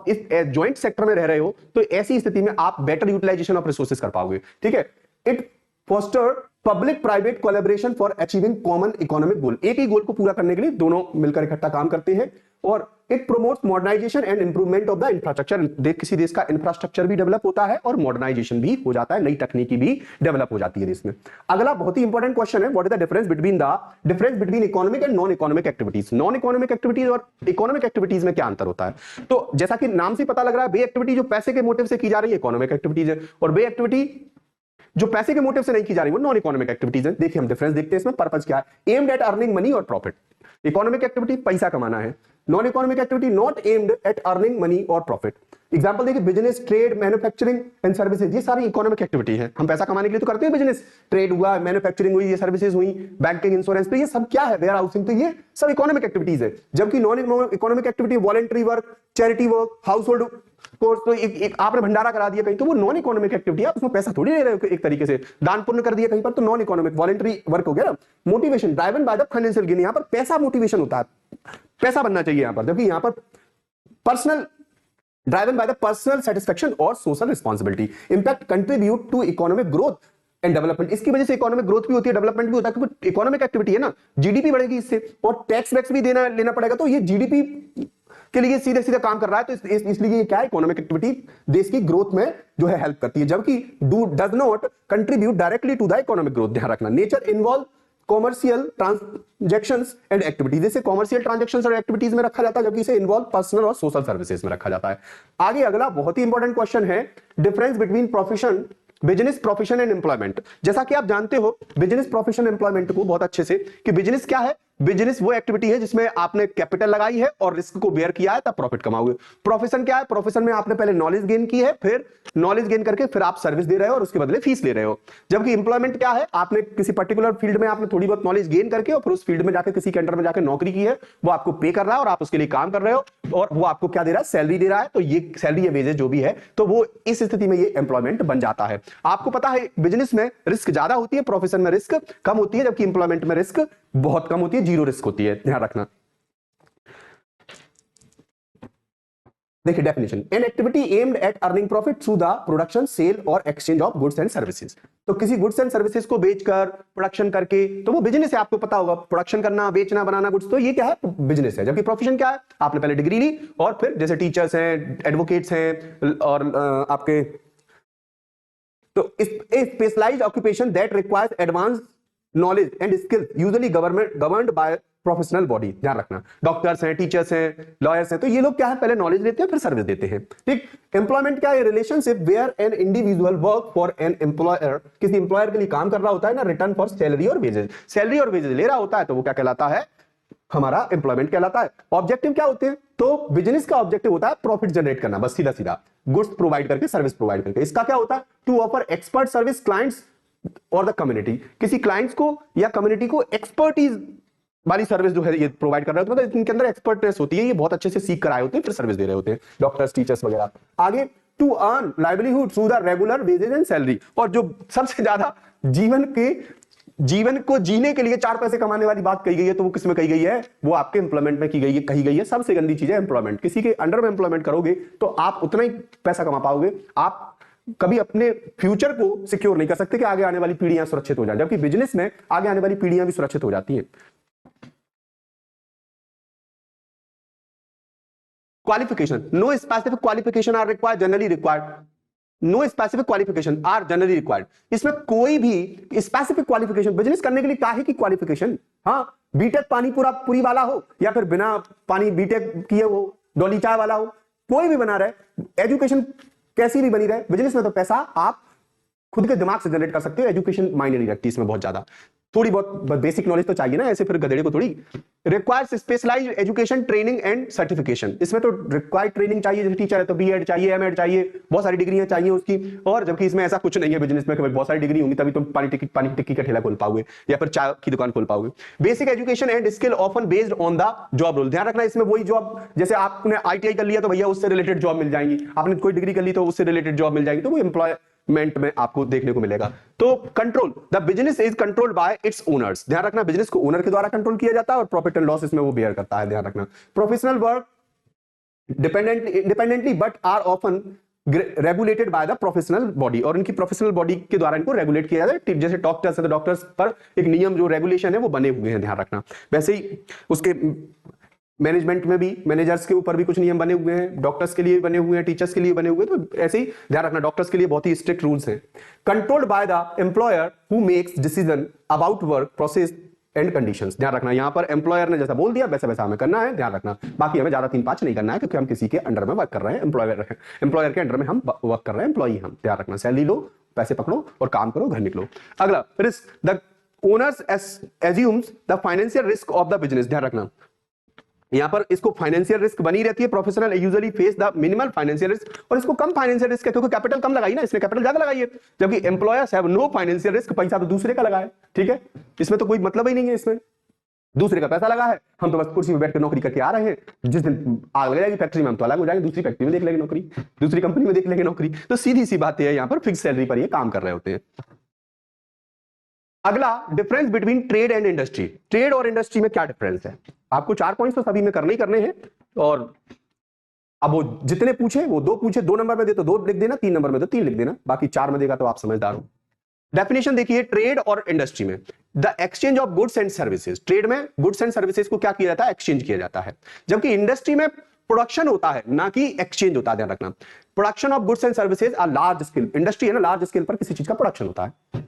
इस ज्वाइंट सेक्टर में रह रहे हो तो ऐसी स्थिति में आप बेटर यूटिलाइजेशन ऑफ रिसोर्सेज कर पाओगे, ठीक है। It foster public private collaboration for achieving common economic goal, एक ही गोल को पूरा करने के लिए दोनों मिलकर इकट्ठा काम करते हैं। और it promotes modernization and improvement of the infrastructure, किसी देश का इंफ्रास्ट्रक्चर भी डेवलप होता है और मॉडर्नाइजेशन भी हो जाता है, नई तकनीकी भी डेवलप हो जाती है देश में। अगला बहुत ही इंपॉर्टेंट क्वेश्चन है, what is the difference between economic and non economic activities. Non economic activities और इकोनॉमिक एक्टिविटीज में क्या अंतर होता है, तो जैसा कि नाम से पता लग रहा है, बे एक्टिविटी जो पैसे के मोटिव से की जा रही है इकोनॉमिक एक्टिविटीज है, और बे एक्टिविटी जो पैसे के मोटिव से नहीं की जा रही वो नॉन इकोनॉमिक एक्टिविटीज है। देखिए हम डिफरेंस देखते हैं इसमें, पर्पस क्या है, एम्ड एट अर्निंग मनी और प्रॉफिट। इकोनॉमिक एक्टिविटी पैसा कमाना है, non economic activity not aimed at earning money और प्रॉफिट। एग्जांपल देखिए, business, trade, manufacturing and services, ये सारी इकोनॉमिक एक्टिविटी है, हम पैसा कमाने के लिए तो करते हैं बिजनेस, ट्रेड हुआ, मैन्युफैक्चरिंग हुई, ये सर्विसेज हुई, बैंकिंग, इंश्योरेंस, तो ये सब क्या है, वेयर हाउसिंग, तो ये सब इकोनॉमिक एक्टिविटीज है। जबकि non economic activity voluntary work, charity work, house hold course, तो एक आपने भंडारा करा दिया कहीं तो वो नॉन इकोनॉमिक एक्टिविटी है, उसमें पैसा थोड़ी ले रहे हो, एक तरीके से दान पुण्य कर दिया कहीं पर तो नॉन इकोनॉमिक वॉलंटरी वर्क हो गया ना। Motivation driven by the financial gain, यहां पर पैसा मोटिवेशन होता है, पैसा बनना चाहिए यहां पर, जबकि यहां पर personal driven by the personal satisfaction और social responsibility. Impact contribute to economic growth and development, इसकी वजह से इकोनॉमिक ग्रोथ भी होती है, डेवलपमेंट भी होता है, क्योंकि इकोनॉमिक एक्टिविटी है ना, जीडीपी बढ़ेगी इससे, और टैक्स वैक्स भी लेना पड़ेगा, तो ये जीडीपी के लिए सीधे सीधे काम कर रहा है, तो इसलिए ये क्या है, इकोनॉमिक एक्टिविटी देश की ग्रोथ में जो है हेल्प करती है, जबकि does not contribute directly to the economic growth, ध्यान रखना। Nature involve commercial transactions and activities, जैसे कॉमर्शियल ट्रांजैक्शंस और एक्टिविटीज में रखा जाता है, जबकि इसे इन्वॉल्व पर्सनल और सोशल सर्विसेज में रखा जाता है। आगे अगला बहुत ही इंपॉर्टेंट क्वेश्चन है, difference between profession, business, profession and employment. जैसा कि आप जानते हो बिजनेस, प्रोफेशन, एम्प्लॉयमेंट को बहुत अच्छे से, कि बिजनेस क्या है, बिजनेस वो एक्टिविटी है जिसमें आपने कैपिटल लगाई है और रिस्क को बेयर किया है, तब प्रॉफिट कमाओगे। प्रोफेशन क्या है, प्रोफेशन में आपने पहले नॉलेज गेन की है, फिर नॉलेज गेन करके फिर आप सर्विस दे रहे हो और उसके बदले फीस ले रहे हो। जबकि एम्प्लॉयमेंट क्या है, आपने किसी पर्टिकुलर फील्ड में आपने थोड़ी बहुत नॉलेज गेन करके और फिर उस फील्ड में जाकर किसी के अंडर में जाकर नौकरी की है, वो आपको पे कर रहा है और आप उसके लिए काम कर रहे हो, और वो आपको क्या दे रहा है, सैलरी दे रहा है, तो ये सैलरी या वेजेस जो भी है, तो वो इस स्थिति में ये एम्प्लॉयमेंट बन जाता है। आपको पता है बिजनेस में रिस्क ज्यादा होती है, प्रोफेशन में रिस्क कम होती है, जबकि एम्प्लॉयमेंट में रिस्क बहुत कम होती है, जीरो रिस्क होती है, ध्यान रखना। देखिए definition, an activity aimed at earning profit through the production, sale और exchange of goods and services. तो किसी गुड्स एंड सर्विसेज को बेचकर, प्रोडक्शन करके, तो वो बिजनेस है, आपको पता होगा, प्रोडक्शन करना, बेचना, बनाना गुड्स, तो ये क्या है, बिजनेस है। जबकि प्रोफेशन क्या है, आपने पहले डिग्री ली और फिर जैसे टीचर्स हैं, एडवोकेट्स हैं, और आपके तो specialized occupation that requires advance knowledge and skills usually governed by professional body, ध्यान रखना। डॉक्टर्स हैं, टीचर्स हैं, लॉयर्स हैं, तो ये लोग क्या है, पहले नॉलेज लेते हैं फिर सर्विस देते हैं, ठीक। एम्प्लॉयमेंट क्या है, relationship where an individual work for an employer, किसी एम्प्लॉयर के लिए काम कर रहा होता है ना, रिटर्न फॉर सैलरी और वेजेस, सैलरी और वेजेस ले रहा होता है, तो वो क्या कहलाता है, हमारा एम्प्लॉयमेंट कहलाता है। ऑब्जेक्टिव क्या होते हैं, तो बिजनेस का ऑब्जेक्टिव होता है प्रॉफिट जनरेट करना, बस सीधा सीधा गुड्स प्रोवाइड करके, सर्विस प्रोवाइड करके। इसका क्या होता है, to offer expert service clients और द कम्युनिटी, किसी क्लाइंट्स को या कम्युनिटी को एक्सपर्टीज वाली सर्विस जो है ये प्रोवाइड कर रहे होते हैं, मतलब इनके अंदर एक्सपर्टनेस होती है, ये बहुत अच्छे से सीख कर आए होते हैं, फिर सर्विस दे रहे होते हैं, डॉक्टर्स, टीचर्स वगैरह। आगे to earn livelihood through the regular wages and salary, और जो सबसे ज्यादा जीवन को जीने के लिए 4 पैसे कमाने वाली बात कही गई है, तो वो किसमें कही गई है, वो आपके एम्प्लॉयमेंट में कही गई है। सबसे गंदी चीज है एम्प्लॉयमेंट, किसी के अंडर में एम्प्लॉयमेंट करोगे तो आप उतना ही पैसा कमा पाओगे, आप कभी अपने फ्यूचर को सिक्योर नहीं कर सकते कि आगे आने वाली पीढ़ियां सुरक्षित हो जाए, जबकि बिजनेस में आगे आने वाली पीढ़ियां भी सुरक्षित हो जाती हैं। Qualification, no specific qualification are required, generally required, no specific qualification are generally required. इसमें कोई भी स्पेसिफिक क्वालिफिकेशन बिजनेस करने के लिए काहे की क्वालिफिकेशन, हाँ बीटेक पानी पूरी वाला हो या फिर बिना पानी बीटेक किए हो डोली चाय वाला हो, कोई भी बना रहे, एजुकेशन कैसी भी बनी रहे, बिजनेस में तो पैसा आप खुद के दिमाग से जनरेट कर सकते हो, एजुकेशन मायने नहीं रखती इसमें बहुत ज्यादा, थोड़ी बहुत बेसिक नॉलेज तो चाहिए ना, ऐसे फिर गधेड़े को थोड़ी। Requires specialized education training and certification, इसमें तो रिक्वायर्ड ट्रेनिंग चाहिए, जैसे टीचर है तो बीएड चाहिए, एमएड चाहिए, बहुत सारी डिग्रियां चाहिए उसकी, और जबकि इसमें ऐसा कुछ नहीं है बिजनेस में कि बहुत सारी डिग्री होंगी तभी तुम पानी टिक्की का ठेला खोल पाओगे या फिर चाय की दुकान खोल पाओगे। Basic education and skill often based on the job role, ध्यान रखना इसमें वही जॉब, जैसे आपने आईटीआई कर लिया तो भैया उससे रिलेटेड जॉब मिल जाएंगी, आपने कोई डिग्री कर ली तो उससे रिलेटेड जॉब मिल जाएगी, तो वो एम्प्लॉय में आपको देखने को मिलेगा। तो control, the business is controlled by it's owners, ध्यान रखना बिजनेस को ओनर के द्वारा कंट्रोल किया जाता है और प्रॉफिट एंड लॉस इसमें वो बेयर करता है, ध्यान रखना। Professional work independently but are often regulated by the professional body, और इनकी प्रोफेशनल बॉडी के द्वारा इनको रेगुलेट किया जाता है, जैसे डॉक्टर्स है तो डॉक्टर्स पर एक नियम जो रेगुलेशन है वो बने हुए हैं, ध्यान रखना। वैसे ही उसके मैनेजमेंट में भी, मैनेजर्स के ऊपर भी कुछ नियम बने हुए हैं, डॉक्टर्स के लिए बने हुए हैं, टीचर्स के लिए बने हुए हैं, तो ऐसे ही ध्यान रखना डॉक्टर्स के लिए बहुत ही स्ट्रिक्ट रूल्स हैं। Controlled by the employer who makes decision about work process and conditions, ध्यान रखना यहाँ पर एम्प्लॉयर ने जैसा बोल दिया वैसा वैसा हमें करना है, ध्यान रखना। बाकी हमें ज्यादा 3-5 नहीं करना है क्योंकि हम किसी के अंडर में वर्क कर रहे हैं, एम्प्लॉयर के अंडर में हम वर्क कर रहे हैं, एम्प्लॉई हम, ध्यान रखना। सैलरी लो, पैसे पकड़ो और काम करो, घर निकलो। अगला risk, the owners assumes the financial risk of the business, ध्यान रखना यहां पर इसको फाइनेंशियल रिस्क बनी रहती है, professional usually face the minimal financial risk, और इसको कम फाइनेंशियल रिस्क है क्योंकि कैपिटल कम लगाई ना, इसने कैपिटल ज्यादा लगाई है, जबकि employers have no financial risk, पैसा तो दूसरे का लगा है, ठीक है, इसमें तो कोई मतलब ही नहीं है, इसमें दूसरे का पैसा लगा है, हम तो बस कुर्सी पे बैठ के नौकरी करके आ रहे हैं, जिस दिन आग लग जाएगी फैक्ट्री में हम तो अलग हो जाएंगे, दूसरी फैक्ट्री में देख लेंगे नौकरी, दूसरी कंपनी में देख लेंगे नौकरी, तो सीधी सी बात है यहाँ पर फिक्स सैलरी पर ये काम कर रहे होते हैं। अगला difference between trade and industry, trade और इंडस्ट्री में क्या डिफरेंस है, आपको 4 पॉइंट्स तो सभी में करने ही करने हैं, और अब वो जितने पूछे वो 2 पूछे, 2 नंबर में दे तो 2 लिख देना, 3 नंबर में तो 3 लिख देना, बाकी 4 में देगा तो आप समझदार हो। डेफिनेशन देखिए ट्रेड और इंडस्ट्री में, the exchange of goods and services, trade में गुड्स एंड सर्विसेज को क्या किया जाता है, एक्सचेंज किया जाता है, जबकि इंडस्ट्री में प्रोडक्शन होता है ना कि एक्सचेंज होता है, ध्यान रखना। Production of goods and services are large scale, industry है ना लार्ज स्केल पर किसी चीज का प्रोडक्शन होता है।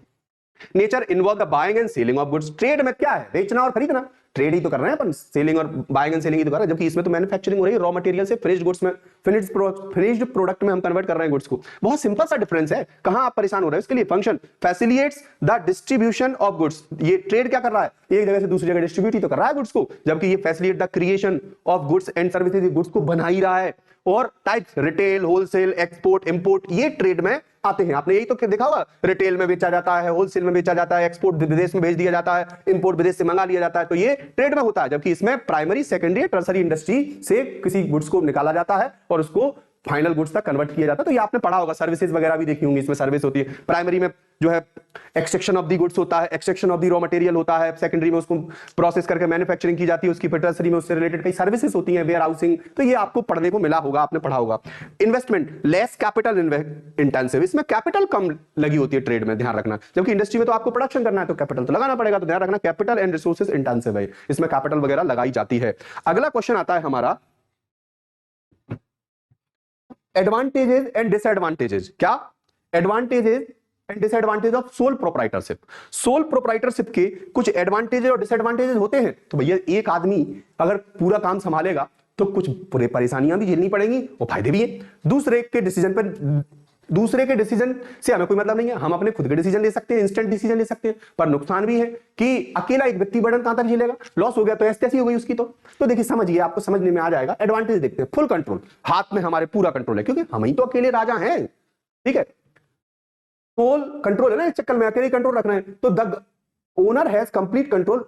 Nature involve the buying and selling of goods, trade में क्या है, बेचना और खरीदना, ट्रेड ही तो कर रहे हैं अपन, सेलिंग और बाइंग एंड सेलिंग ही तो कर रहे हैं, जबकि इसमें तो मैन्युफैक्चरिंग हो रही है, रॉ मटेरियल से फिनिश्ड गुड्स में, फिनिश्ड प्रोडक्ट में हम कन्वर्ट कर रहे हैं गुड्स को। बहुत सिंपल सा डिफरेंस है, कहां आप परेशान हो रहे हैं इसके लिए। Function facilitates the distribution of goods, ये ट्रेड क्या कर रहा है, एक जगह से दूसरी जगह डिस्ट्रीब्यूट ही तो कर रहा है गुड्स को, जबकि ये facilitate the creation of goods and services, goods को बना ही रहा है। और types retail, wholesale, export, import, ये ट्रेड में आते हैं, आपने यही तो देखा होगा, रिटेल में बेचा जाता है, होलसेल में बेचा जाता है, एक्सपोर्ट विदेश में भेज दिया जाता है, इंपोर्ट विदेश से मंगा लिया जाता है, तो ये ट्रेड में होता है, जबकि इसमें प्राइमरी, सेकेंडरी, टर्सरी इंडस्ट्री से किसी गुड्स को निकाला जाता है और उसको फाइनल गुड्स तक कन्वर्ट किया जाता है। तो ये आपने पढ़ा होगा, सर्विसेज वगैरह भी देखी होंगी, इसमें सर्विस होती है, प्राइमरी में जो है एक्सट्रैक्शन ऑफ द गुड्स होता है, extraction of the raw material होता है, सेकेंडरी में उसको प्रोसेस करके मैन्युफैक्चरिंग की जाती है उसकी, फिर टर्सरी में उससे रिलेटेड कई सर्विसेज होती हैं, वेयर हाउसिंग, तो ये आपको पढ़ने को मिला होगा, आपने पढ़ा होगा। इन्वेस्टमेंट लेस कैपिटल इंटेंसिव, इसमें कैपिटल कम लगी होती है ट्रेड में, ध्यान रखना, जबकि इंडस्ट्री में तो आपको प्रोडक्शन करना है तो कैपिटल तो लगाना पड़ेगा, तो ध्यान रखना कैपिटल एंड रिसोर्सेज इंटेंसिव है, इसमें कैपिटल वगैरह लगाई जाती है। अगला क्वेश्चन आता है हमारा एडवांटेजेस एंड डिसएडवांटेजेस, क्या advantages and disadvantage of sole proprietorship, sole proprietorship के कुछ एडवांटेजेस और डिसएडवांटेजेस होते हैं। तो भैया एक आदमी अगर पूरा काम संभालेगा तो कुछ पूरे परेशानियां भी झेलनी पड़ेंगी और फायदे भी हैं। दूसरे के डिसीजन से हमें कोई मतलब नहीं है, हम अपने खुद के डिसीजन ले सकते हैं, इंस्टेंट डिसीजन ले सकते हैं, पर नुकसान भी है कि अकेला एक व्यक्ति बर्डन कहां तक झेलेगा, लॉस हो गया तो ऐसी हो गई उसकी। तो देखिए समझिए, आपको समझने में आ जाएगा। एडवांटेज देखते हैं, फुल कंट्रोल, हाथ में हमारे पूरा कंट्रोल है क्योंकि हम ही तो अकेले राजा हैं, ठीक है, फुल कंट्रोल है ना, इस चक्कर में अकेले कंट्रोल रखना है। तो the owner has complete control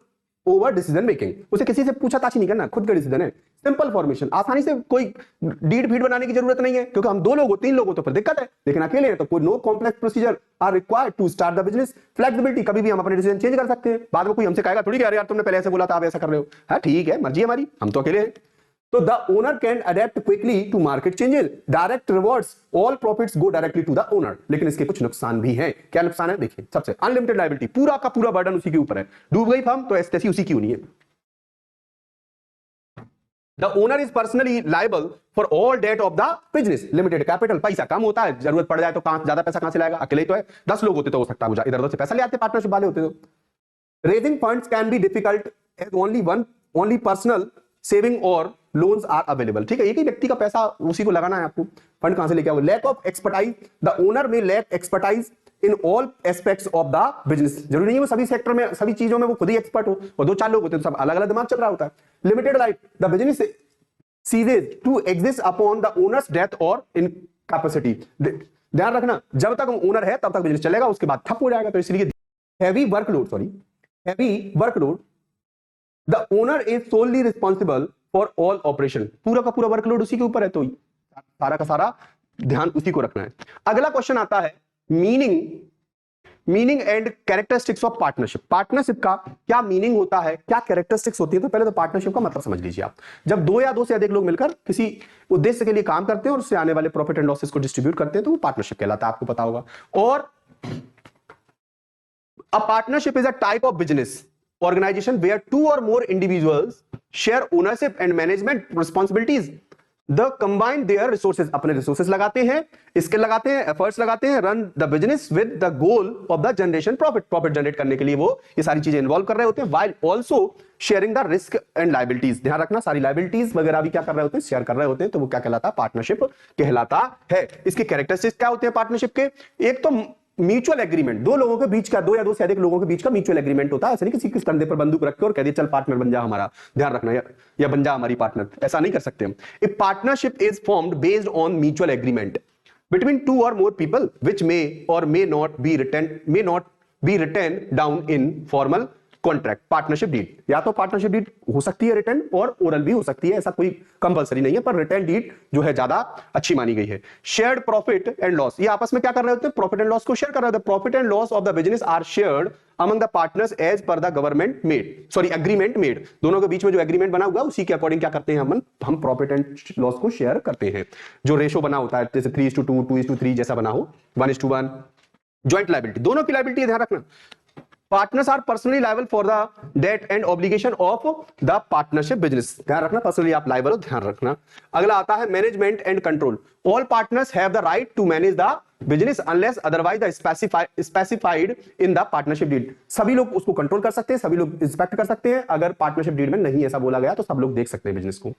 over decision making, उसे किसी से पूछताछ नहीं करना, खुद का डिसीजन है। सिंपल फॉर्मेशन, आसानी से कोई डीड फीड बनाने की जरूरत नहीं है क्योंकि हम 2 लोग हो, 3 लोग हो तो फिर दिक्कत है, लेकिन अकेले हैं तो कोई no complex procedure are required to start the business. Flexibility, कभी भी हम अपने डिसीजन चेंज कर सकते हैं, बाद में कोई हमसे कहेगा थोड़ी कि अरे यार तुमने पहले ऐसे बोला था आप ऐसा कर रहे हो, हाँ ठीक है मर्जी है हमारी, हम तो अकेले हैं। तो the owner can adapt quickly to market changes, direct rewards, all profits go directly to the owner. लेकिन इसके कुछ नुकसान भी हैं। क्या नुकसान है देखिए, सबसे अनलिमिटेड लायबिलिटी, पूरा का पूरा बर्डन उसी के ऊपर है। डूब गई फर्म तो एसटेसी उसी की होनी है। The owner is personally liable for all debt of the business. Limited capital, पैसा कम होता है, जरूरत पड़ जाए तो कहां ज्यादा पैसा कहां से लाएगा, अकेले ही तो है, 10 लोग होते तो हो सकता है इधर उधर से पैसा ले आते, पार्टनरशिप वाले होते तो। Raising funds can be difficult as only personal saving or loans are available। ठीक है, एक ही व्यक्ति का पैसा उसी को लगाना है आपको, फंड कहां से लेके आओगे। Lack of expertise, the owner may lack expertise in all aspects of the business। जरूरी नहीं है वो सभी सेक्टर में, सभी चीजों में वो खुद ही एक्सपर्ट हो, और 2-4 लोग होते हैं तो सब अलग अलग दिमाग चल रहा होता है। Limited life, the business ceases to exist upon the owner's death or incapacity। ध्यान रखना, जब तक ओनर है तब तक बिजनेस चलेगा, उसके बाद ठप हो जाएगा। तो इसलिए heavy workload, the owner is solely responsible for all operation. पूरा का पूरा वर्कलोड उसी के ऊपर है, तो सारा का सारा ध्यान उसी को रखना है। अगला क्वेश्चन आता है meaning and characteristics of partnership. Partnership का क्या मीनिंग होता है, क्या कैरेक्टरिस्टिक्स होती है। तो पहले तो पार्टनरशिप का मतलब समझ लीजिए आप। जब 2 या 2 से अधिक लोग मिलकर किसी उद्देश्य के लिए काम करते हैं और उससे आने वाले प्रॉफिट एंड लॉसेस को डिस्ट्रीब्यूट करते हैं तो वो पार्टनरशिप कहलाता है, आपको पता होगा। और a partnership is a type of business organization where 2 or more individuals share ownership and management responsibilities। They combine their resources, अपने रिसोर्सेज लगाते हैं, स्किल लगाते हैं, एफर्ट्स लगाते हैं, run the business with the goal of the generation profit generate करने के लिए वो ये सारी चीजें इन्वॉल्व कर रहे होते हैं, while also sharing the risk and liabilities. ध्यान रखना, सारी लायबिलिटीज वगैरह भी क्या कर रहे होते हैं, शेयर कर रहे होते हैं, तो वो क्या कहलाता है, पार्टनरशिप कहलाता है। इसके कैरेक्टरिस्टिक्स क्या होते हैं पार्टनरशिप के, एक तो म्यूचुअल एग्रीमेंट, 2 लोगों के बीच का, 2 या 2 से अधिक लोगों के बीच का म्यूचुअल एग्रीमेंट होता है। ऐसा नहीं किसी के कंधे पर बंदूक रख के और कह दिया चल पार्टनर बन जा हमारा, ध्यान रखना, या बन जा हमारी पार्टनर, ऐसा नहीं कर सकते हम। ए partnership is formed based on mutual agreement between 2 or more people which may or may not be written down in formal contract. Partnership deed, या तो पार्टनरशिप डीड हो सकती है रिटर्न और ओरल भी हो सकती है, ऐसा कोई कंपलसरी नहीं है, पर रिटर्न डीड जो है ज्यादा अच्छी मानी गई है। शेयर्ड प्रॉफिट एंड लॉस, ये आपस में क्या कर रहे होते हैं, प्रॉफिट एंड लॉस को शेयर कर रहे होते हैं। Profit and loss of the business are shared among the partners as per the agreement made. दोनों के बीच में जो एग्रीमेंट बना हुआ उसी के अकॉर्डिंग क्या करते हैं हम प्रॉफिट एंड लॉस को शेयर करते हैं। जो रेशो बना होता है जैसे 3:2, 2:3 जैसा बना हो, 1:1। ज्वाइंट लायबिलिटी, दोनों की लायबिलिटी ध्यान रखना। Partners are personally liable for the debt and obligation of the partnership business। ध्यान रखना, पर्सनली आप लाइबल हो, ध्यान रखना। अगला आता है management and control. All partners have the right to manage the business unless otherwise specified in the partnership deed. सभी लोग उसको कंट्रोल कर सकते हैं, सभी लोग इंस्पेक्ट कर सकते हैं। अगर पार्टनरशिप डीड में नहीं ऐसा बोला गया तो सब लोग देख सकते हैं बिजनेस को,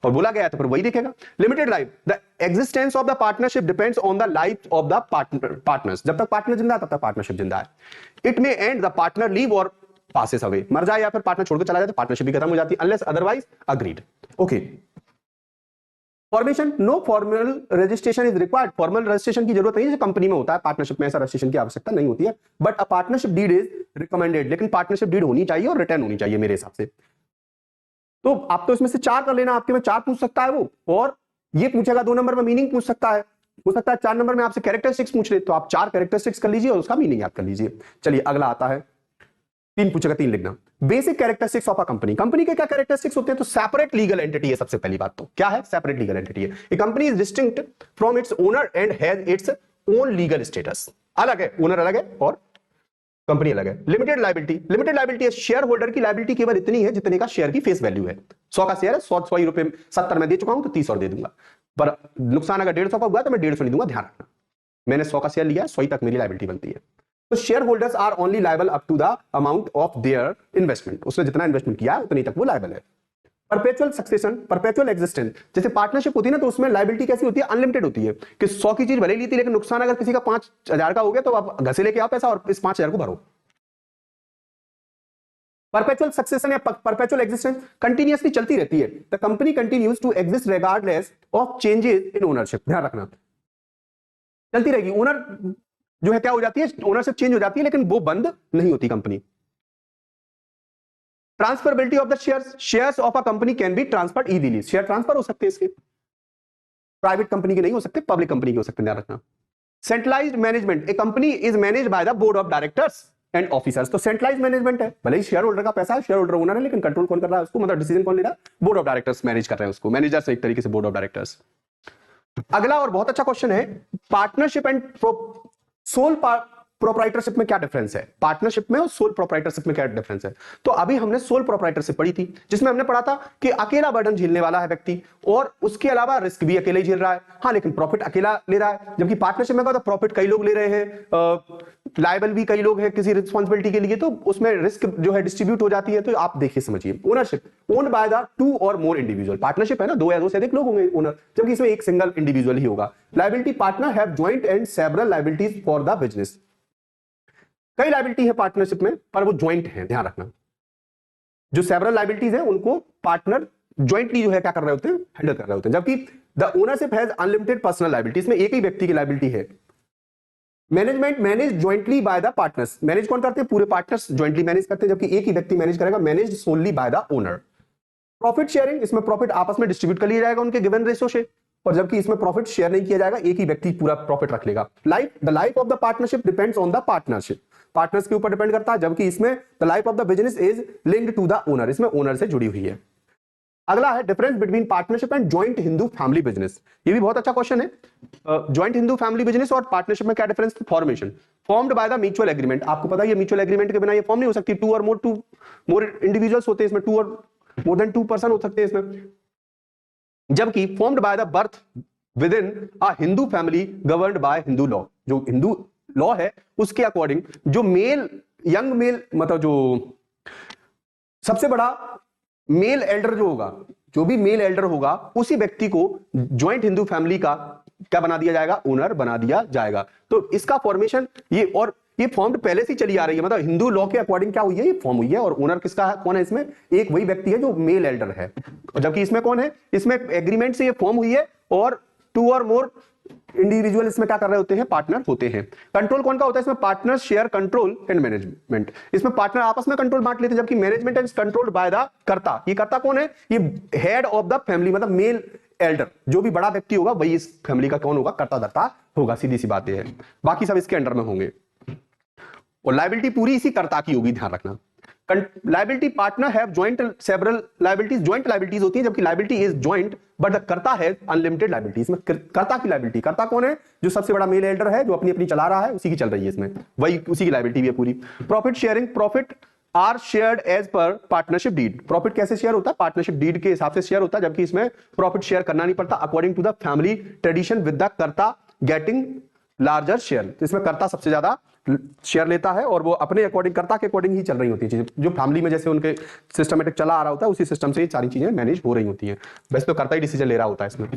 और बोला गया तो फिर वही देखेगा। Limited life, the existence of the partnership depends on the life of the partners. जब तक पार्टनर जिंदा है तब तक पार्टनरशिप जिंदा है। It may and the partner leave और पासेस अवे, मर जाए या फिर पार्टनर छोड़कर चला जाए तो पार्टनरशिप भी खत्म हो जाती है, unless otherwise agreed. Okay, formation, no formal registration is required. Formal registration की जरूरत नहीं है, जैसे कंपनी में होता है, पार्टनरशिप में ऐसा रजिस्ट्रेशन की आवश्यकता नहीं होती है। But a partnership deed is recommended, लेकिन पार्टनरशिप डीड होनी चाहिए और रिटर्न होनी चाहिए मेरे हिसाब से। तो आप तो इसमें से 4 कर लेना, आपके में 4 पूछ सकता है वो, और ये पूछेगा 2 नंबर में मीनिंग पूछ सकता है, हो सकता है 4 नंबर में आपसे कैरेक्टरिस्टिक्स पूछ ले, तो आप 4 कैरेक्टरिस्टिक्स कर लीजिए और उसका मीनिंग याद कर लीजिए। चलिए अगला आता है, 3 पूछेगा, 3 लिखना। Basic characteristics of a company. Company के क्या कैरेक्टरिस्टिक्स होते हैं, तो सेपरेट लीगल एंटिटी है सबसे पहली बात। तो क्या है, सेपरेट लीगल एंटिटी है। A company is distinct from its owner and has its own legal status. अलग है, ओनर अलग है और कंपनी अलग है। लिमिटेड लायबिलिटी है, शेयर होल्डर की लायबिलिटी केवल इतनी है जितने का शेयर की फेस वैल्यू है। 100 का शेयर है, 100 ही रुपए 70 में दे चुका हूं तो 30 और दे दूंगा, पर नुकसान अगर 150 का हुआ तो मैं 150 नहीं दूंगा। ध्यान रखना, मैंने 100 का शेयर लिया, 100 तक मेरी लायबिलिटी बनती है। तो share holders are only liable up to the amount of their investment. उसने जितना इन्वेस्टमेंट किया है उतनी तक वो लायबल है। परपेचुअल सक्सेशन, परपेचुअल एग्जिस्टेंस, जैसे पार्टनरशिप होती है ना, तो उसमें लायबिलिटी कैसी होती है, अनलिमिटेड होती है, कि 100 की चीज भले ली थी लेकिन नुकसान अगर किसी का 5000 का हो गया तो आप घसे लेके आओ पैसा और इस 5000 को भरो। परपेचुअल सक्सेशन या परपेचुअल एग्जिस्टेंस कंटिन्यूअसली चलती रहती है। The company continues to exist regardless of changes in ownership. ध्यान रखना, चलती रहेगी, ओनर जो है क्या हो जाती है, ओनरशिप चेंज हो जाती है लेकिन वो बंद नहीं होती company. Transferability of the shares of a company can be transferred easily. Share transfer हो सकते हैं इसके, प्राइवेट कंपनी के नहीं हो सकते, पब्लिक कंपनी के हो सकते हैं। ध्यान रखना। Centralised management, A company is managed by the board of directors and officers. तो सेंट्रलाइज मैनेजमेंट है, भले ही शेयर होल्डर का पैसा है, शेयर होल्डर ओनर है, लेकिन कंट्रोल कौन कर रहा है उसको, मतलब डिसीजन कौन ले रहा है, बोर्ड ऑफ डायरेक्टर्स मैनेज कर रहे हैं उसको, मैनेजर्स एक तरीके से बोर्ड ऑफ डायरेक्टर्स। अगला और बहुत अच्छा क्वेश्चन है, पार्टनरशिप एंड सोल प्रोप्राइटरशिप में क्या डिफरेंस है, पार्टनरशिप में और सोल प्रोप्राइटरशिप में क्या डिफरेंस है। तो अभी हमने सोल प्रोप्राइटरशिप पढ़ी थी, जिसमें हमने पढ़ा था कि अकेला बर्डन झेलने वाला है व्यक्ति, और उसके अलावा रिस्क भी अकेले ही झेल रहा है, हाँ लेकिन प्रॉफिट अकेला ले रहा है। जबकि पार्टनरशिप में प्रॉफिट कई लोग ले रहे हैं, लायबल भी कई लोग हैं किसी रिस्पॉन्सिबिलिटी के लिए, तो उसमें रिस्क जो है डिस्ट्रीब्यूट हो जाती है। तो आप देखिए समझिए, ownership owned by the 2 or more individual, partnership है ना, 2 या 2 से अधिक लोग होंगे ओनर, जबकि इसमें एक सिंगल इंडिविजुअल ही होगा। Liability, partner have joint and several liabilities for the business, कई लायबिलिटी है पार्टनरशिप में पर वो ज्वाइंट है, ध्यान रखना। जो सेवरल लायबिलिटीज है उनको पार्टनर ज्वाइंटली जो है क्या कर रहे होते हैं, हैंडल कर रहे होते हैं। जबकि the ownership has unlimited personal liability, इसमें एक ही व्यक्ति की लायबिलिटी है। Management manage jointly by the partners, manage कौन करते हैं, पूरे पार्टनर्स ज्वाइंटली मैनेज करते हैं, जबकि एक ही व्यक्ति मैनेज करेगा, manage solely by the owner. Profit sharing, इसमें प्रॉफिट आपस में डिस्ट्रीब्यूट कर लिया जाएगा उनके गिवन रेशो से, और जबकि इसमें प्रॉफिट शेयर नहीं किया जाएगा, एक ही व्यक्ति पूरा प्रॉफिट रख लेगा। The life of the partnership depends on the partnership, partners के ऊपर डिपेंड करता है, जबकि इसमें the life of the business is linked to the owner, इसमें ओनर से जुड़ी हुई है। अगला है difference between partnership and joint Hindu family business, ये भी बहुत अच्छा क्वेश्चन है। जॉइंट हिंदू फैमिली बिजनेस और पार्टनरशिप में क्या difference, formation formed by the mutual agreement, आपको पता है ये म्यूचुअल एग्रीमेंट के बिना ये फॉर्म नहीं हो सकती, 2 और मोर इंडिविजुअल्स होते हैं इसमें, 2 और मोर देन 2 पर्सन हो सकते हैं इसमें। जबकि formed by the birth with in a Hindu family governed bye Hindu law, जो हिंदू लॉ है उसके अकॉर्डिंग जो मेल यंग मेल, मतलब जो सबसे बड़ा मेल एल्डर जो होगा, जो भी मेल एल्डर होगा, उसी व्यक्ति को ज्वाइंट हिंदू फैमिली का क्या बना दिया जाएगा, ओनर बना दिया जाएगा। तो इसका फॉर्मेशन ये, और ये फॉर्म पहले से चली आ रही है, मतलब हिंदू लॉ के अकॉर्डिंग क्या हुई है, ये फॉर्म हुई है। और ओनर किसका है, कौन है इसमें, एक वही व्यक्ति है जो मेल एल्डर है। जबकि इसमें कौन है, इसमें एग्रीमेंट से ये फॉर्म हुई है, और 2 और मोर इंडिविजुअल इसमें क्या कर रहे होते हैं, पार्टनर होते हैं। कंट्रोल कौन का होता है इसमें, partner share control and management, इसमें पार्टनर आपस में कंट्रोल बांट लेते हैं, जबकि management is controlled by the कर्ता। ये कर्ता कौन है, ये हेड ऑफ द फैमिली, मतलब मेल एल्डर, जो भी बड़ा व्यक्ति होगा वही इस फैमिली का कौन होगा, कर्ता धर्ता होगा, सीधी सी बात है, बाकी सब इसके अंडर में होंगे। और लायबिलिटी पूरी इसी कर्ता की होगी, ध्यान रखना। Liability, partner have joint several liabilities, joint liabilities होती है, जबकि liability is joint but the कर्ता है अनलिमिटेड लायबिलिटी। इसमें कर्ता की लायबिलिटी, कर्ता कौन है, जो सबसे बड़ा मेल एल्डर है, जो अपनी अपनी चला रहा है, उसी की चल रही है इसमें, वही उसी की लायबिलिटी भी है पूरी। Profit sharing, profit are shared as per partnership deed, profit कैसे शेयर होता है, पार्टनरशिप डीड के हिसाब से शेयर होता है, जबकि इसमें प्रॉफिट शेयर करना नहीं पड़ता, according to the family tradition with the karta getting larger share. तो इसमें कर्ता सबसे ज्यादा शेयर लेता है, और वो अपने अकॉर्डिंग, कर्ता के अकॉर्डिंग ही चल रही होती है चीजें, जो फैमिली में जैसे उनके सिस्टमेटिक चला आ रहा होता है, उसी सिस्टम से ये सारी चीजें मैनेज हो रही होती है। वैसे तो कर्ता ही डिसीजन ले रहा होता है इसमें।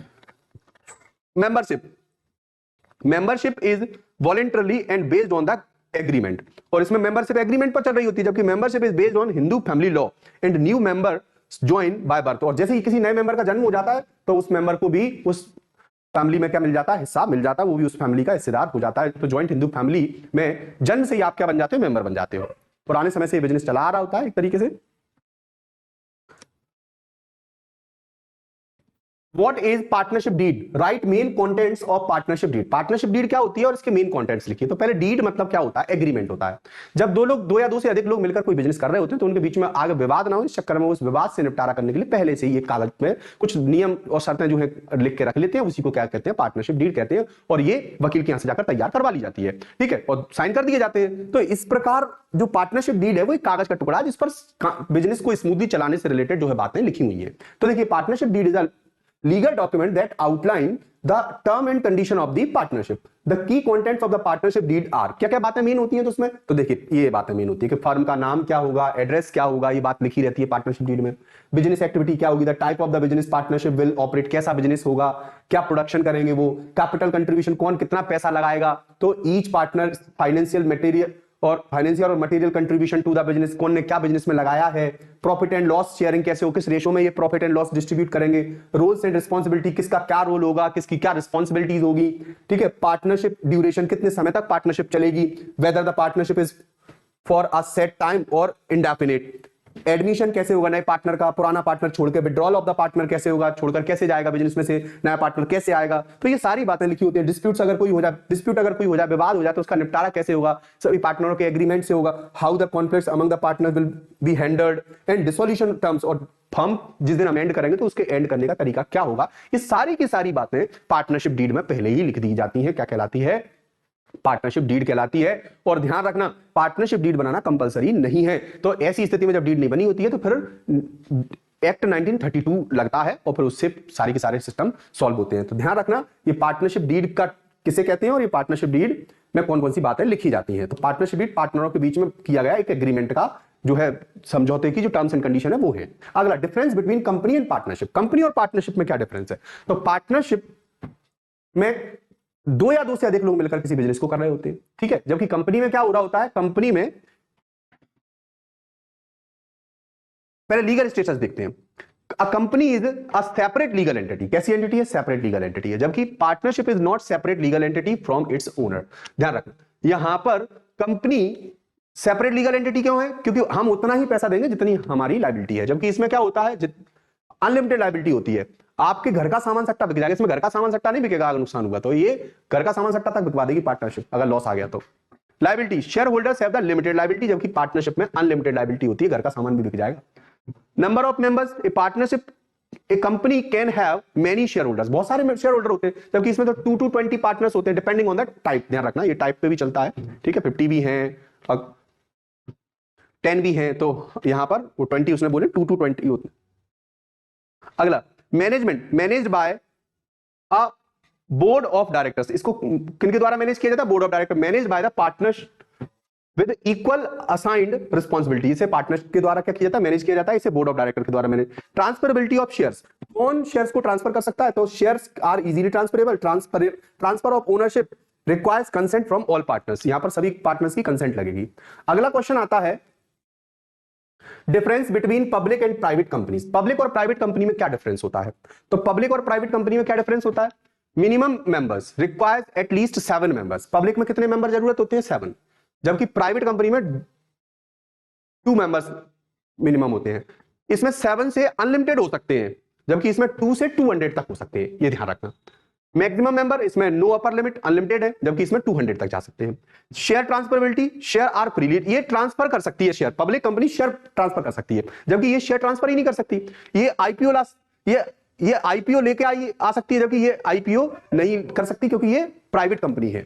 Membership is voluntarily and based on the agreement, और इसमें मेंबरशिप एग्रीमेंट पर चल रही होती है, जबकि membership is based on Hindu family law and new member join by birth. और जैसे ही किसी नए मेंबर का जन्म हो जाता है, तो उस मेंबर को भी उस फैमिली में क्या मिल जाता है, हिस्सा मिल जाता है, वो भी उस फैमिली का हिस्सेदार हो जाता है। तो ज्वाइंट हिंदू फैमिली में जन्म से ही आप क्या बन जाते हो, मेंबर बन जाते हो। पुराने समय से ये बिजनेस चला आ रहा होता है एक तरीके से। What is partnership deed? Write main contents of partnership deed. Partnership deed क्या होती है और इसके मेन कॉन्टेंट्स लिखिए। तो पहले डीड मतलब क्या होता है, एग्रीमेंट होता है। जब दो या दो से अधिक लोग मिलकर कोई बिजनेस कर रहे होते हैं, तो उनके बीच में आगे विवाद ना हो, इस चक्कर में उस विवाद से निपटारा करने के लिए पहले से ही एक कागज में कुछ नियम और शर्तें जो है लिख के रख लेते हैं, उसी को क्या कहते हैं, पार्टनरशिप डीड कहते हैं। और ये वकील के यहाँ से जाकर तैयार करवा ली जाती है, ठीक है, और साइन कर दिए जाते हैं। तो इस प्रकार जो पार्टनरशिप डीड है वो एक कागज का टुकड़ा है, जिस पर बिजनेस को स्मूथली चलाने से रिलेटेड जो है बातें लिखी हुई है। तो देखिए, partnership deed is legal document that outline the term and condition of the partnership. The key contents of the partnership deed are, क्या क्या बातें मेन होती हैं तो उसमें, तो देखिए ये बातें मेन होती है कि फर्म का नाम क्या होगा, एड्रेस क्या होगा, ये बात लिखी रहती है पार्टनरशिप डीड में। बिजनेस एक्टिविटी क्या होगी, the type of the business partnership will operate, कैसा बिजनेस होगा, क्या प्रोडक्शन करेंगे वो, कैपिटल कंट्रीब्यूशन, कौन कितना पैसा लगाएगा, तो ईच पार्टनर फाइनेंशियल और material contribution to the business, कौन ने क्या बिजनेस में लगाया है, प्रॉफिट एंड लॉस शेयरिंग कैसे हो, किस रेशो में ये प्रॉफिट एंड लॉस डिस्ट्रीब्यूट करेंगे, रोल्स एंड रिस्पांसिबिलिटी, किसका क्या रोल होगा, किसकी क्या रिस्पांसिबिलिटीज होगी, ठीक है, पार्टनरशिप ड्यूरेशन, कितने समय तक पार्टनरशिप चलेगी, whether the partnership is for a set time और इंडेफिनिट, एडमिशन कैसे होगा नए पार्टनर का, पुराना पार्टनर छोड़ के विड्रॉल ऑफ द पार्टनर कैसे होगा, छोड़कर कैसे जाएगा बिजनेस में से नया पार्टनर कैसे आएगा, तो ये सारी बातें लिखी होती है। डिस्प्यूट अगर कोई हो जाए, विवाद हो जाए तो उसका निपटारा कैसे होगा, सभी पार्टनरों के एग्रीमेंट से होगा। How the conflicts among the partner will be handled and dissolution terms, और फर्म जिस दिन हम एंड करेंगे तो उसके एंड करने का तरीका क्या होगा, ये सारी की सारी बातें पार्टनरशिप डीड में पहले ही लिख दी जाती हैं। क्या कहलाती है? पार्टनरशिप डीड कहलाती है। और ध्यान रखना, पार्टनरशिप डीड बनाना कंपलसरी नहीं है। तो ऐसी स्थिति में जब डीड नहीं बनी होती है तो फिर एक्ट 1932 लगता है और फिर उससे सारे के सारे सिस्टम सॉल्व होते हैं। तो ध्यान रखना, ये पार्टनरशिप डीड का किसे कहते हैं और ये पार्टनरशिप डीड में कौन कौन सी बातें लिखी जाती हैं। तो पार्टनरशिप डीड पार्टनरों के बीच में किया गया एक एग्रीमेंट का जो है समझौते की जो टर्म्स एंड कंडीशन है वो है। अगला, difference between company and partnership. Company और पार्टनरशिप में क्या डिफरेंस है? तो पार्टनरशिप में दो या दो से अधिक लोग मिलकर किसी बिजनेस को कर रहे होते हैं, ठीक है। जबकि कंपनी में क्या हो रहा होता है? कंपनी में पहले लीगल स्टेटस देखते हैं। A company is a separate legal entity. कैसी एंटिटी है? सेपरेट लीगल एंटिटी है। जबकि partnership is not separate legal entity from its owner. ध्यान रखना, यहां पर कंपनी सेपरेट लीगल एंटिटी क्यों है? क्योंकि हम उतना ही पैसा देंगे जितनी हमारी लायबिलिटी है। जबकि इसमें क्या होता है? अनलिमिटेड लायबिलिटी होती है। आपके घर का सामान सट्टा बिक जाएगा, इसमें घर का सामान सट्टा नहीं बिकेगा। अगर नुकसान हुआ तो ये घर का सामान सट्टा तक बिकवा देगी पार्टनरशिप, अगर लॉस आ गया तो। Liability, share holders have the limited liability, जबकि पार्टनरशिप में अनलिमिटेड लायबिलिटी होती है, घर का सामान भी बिक जाएगा। Number of members, A partnership A company can have many share holders, बहुत सारे शेयर होल्डर होते हैं। जबकि इसमें तो 2 to 20 पार्टनर्स होते हैं, डिपेंडिंग ऑन द टाइप। ध्यान रखना, ये टाइप पे भी चलता है, ठीक है। 50 भी हैं और 10 भी हैं, तो यहां पर वो 20 उसने बोले 2 to 20 होते हैं। अगला, management, managed by a board of directors. इसको किनके द्वारा मैनेज किया जाता है? Board of director. Manage by the partners with equal assigned responsibility. इसे पार्टनर्स के द्वारा क्या किया जाता है? मैनेज किया जाता है। इसे बोर्ड ऑफ डायरेक्टर के द्वारा मैनेज। ट्रांसफरेबिलिटी ऑफ शेयर्स, कौन शेयर्स को ट्रांसफर कर सकता है? तो shares are easily transferable. Transfer of ownership requires consent from all partners. यहां पर सभी पार्टनर्स की कंसेंट लगेगी। अगला क्वेश्चन आता है, difference between public and private companies. Public और प्राइवेट कंपनी में क्या डिफरेंस होता है? तो पब्लिक और प्राइवेट कंपनी में क्या डिफरेंस होता है? Minimum members requires at least 7 members. Public में कितने मेंबर जरूरत होते हैं? 7। जबकि प्राइवेट कंपनी में 2 मेंबर्स मिनिमम होते हैं। इसमें 7 से अनलिमिटेड हो सकते हैं, जबकि इसमें 2 से 200 तक हो सकते हैं। ये ध्यान रखना। मैक्सिमम मेंबर, इसमें नो अपर लिमिट, अनलिमिटेड है, जबकि इसमें 200 तक जा सकते हैं। Share transferability, share are freely, ये ट्रांसफर कर सकती है share. Public company share transfer कर सकती है, जबकि ये शेयर ट्रांसफर ही नहीं कर सकती। ये आईपीओ ये आईपीओ लेके आ सकती है, जबकि ये आईपीओ नहीं कर सकती, क्योंकि ये प्राइवेट कंपनी है।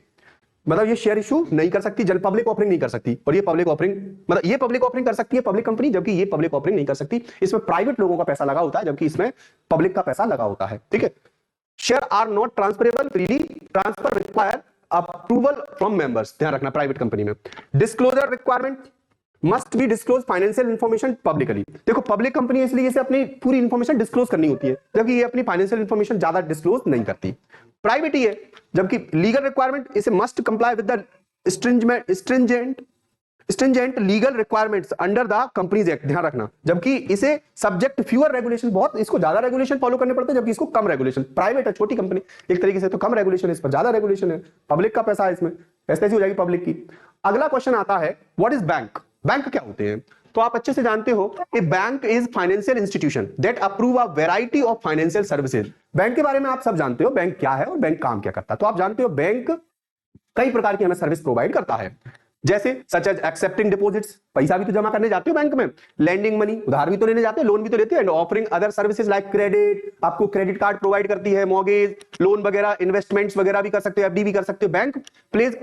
मतलब ये शेयर इशू नहीं कर सकती, जन पब्लिक ऑफरिंग नहीं कर सकती। और ये पब्लिक ऑफरिंग, मतलब ये पब्लिक ऑफरिंग कर सकती है पब्लिक कंपनी, जबकि ये पब्लिक ऑफरिंग नहीं कर सकती। इसमें प्राइवेट लोगों का पैसा लगा होता है, जबकि इसमें पब्लिक का पैसा लगा होता है, ठीक है। Share are not transferable freely, transfer require approval from members. ध्यान रखना, प्राइवेट कंपनी में। Disclosure requirement, must be disclose financial information publicly. देखो, पब्लिक कंपनी इसलिए इसे अपनी पूरी इंफॉर्मेशन डिस्क्लोज करनी होती है, जबकि ये अपनी फाइनेंशियल इंफॉर्मेशन ज्यादा डिस्क्लोज नहीं करती। प्राइवेट ही है। जबकि लीगल रिक्वायरमेंट, इसे must comply with the stringent legal requirements under the companies act. ध्यान रखना, जबकि इसे सब्जेक्ट फ्यूअर रेगुलेशन, बहुत इसको ज्यादा रेगुलेशन फॉलो करने पड़ते हैं, जबकि इसको कम रेगुलेशन। प्राइवेट है, छोटी कंपनी, एक तरीके से तो कम रेगुलेशन है, इस पर ज्यादा रेगुलेशन है। पब्लिक का पैसा है इसमें, ऐसी हो जाएगी पब्लिक की। अगला क्वेश्चन आता है, व्हाट इज बैंक? बैंक क्या होते हैं? तो आप अच्छे से जानते हो कि bank is financial institution that approve a variety of financial services. Bank के बारे में आप सब जानते हो, बैंक क्या है और बैंक काम क्या करता है। तो आप जानते हो बैंक कई प्रकार की हमें सर्विस प्रोवाइड करता है, जैसे सच एज एक्सेप्टिंग डिपॉजिट्स, पैसा भी तो जमा करने जाते हो बैंक में, लेंडिंग मनी, उधार भी तो लेने जाते हो, लोन भी तो लेते हो, and offering other services like credit, आपको क्रेडिट कार्ड प्रोवाइड करती है, मॉर्गेज लोन वगैरह, इन्वेस्टमेंट्स वगैरह भी कर सकते हो, एफडी भी कर सकते हो। Bank plays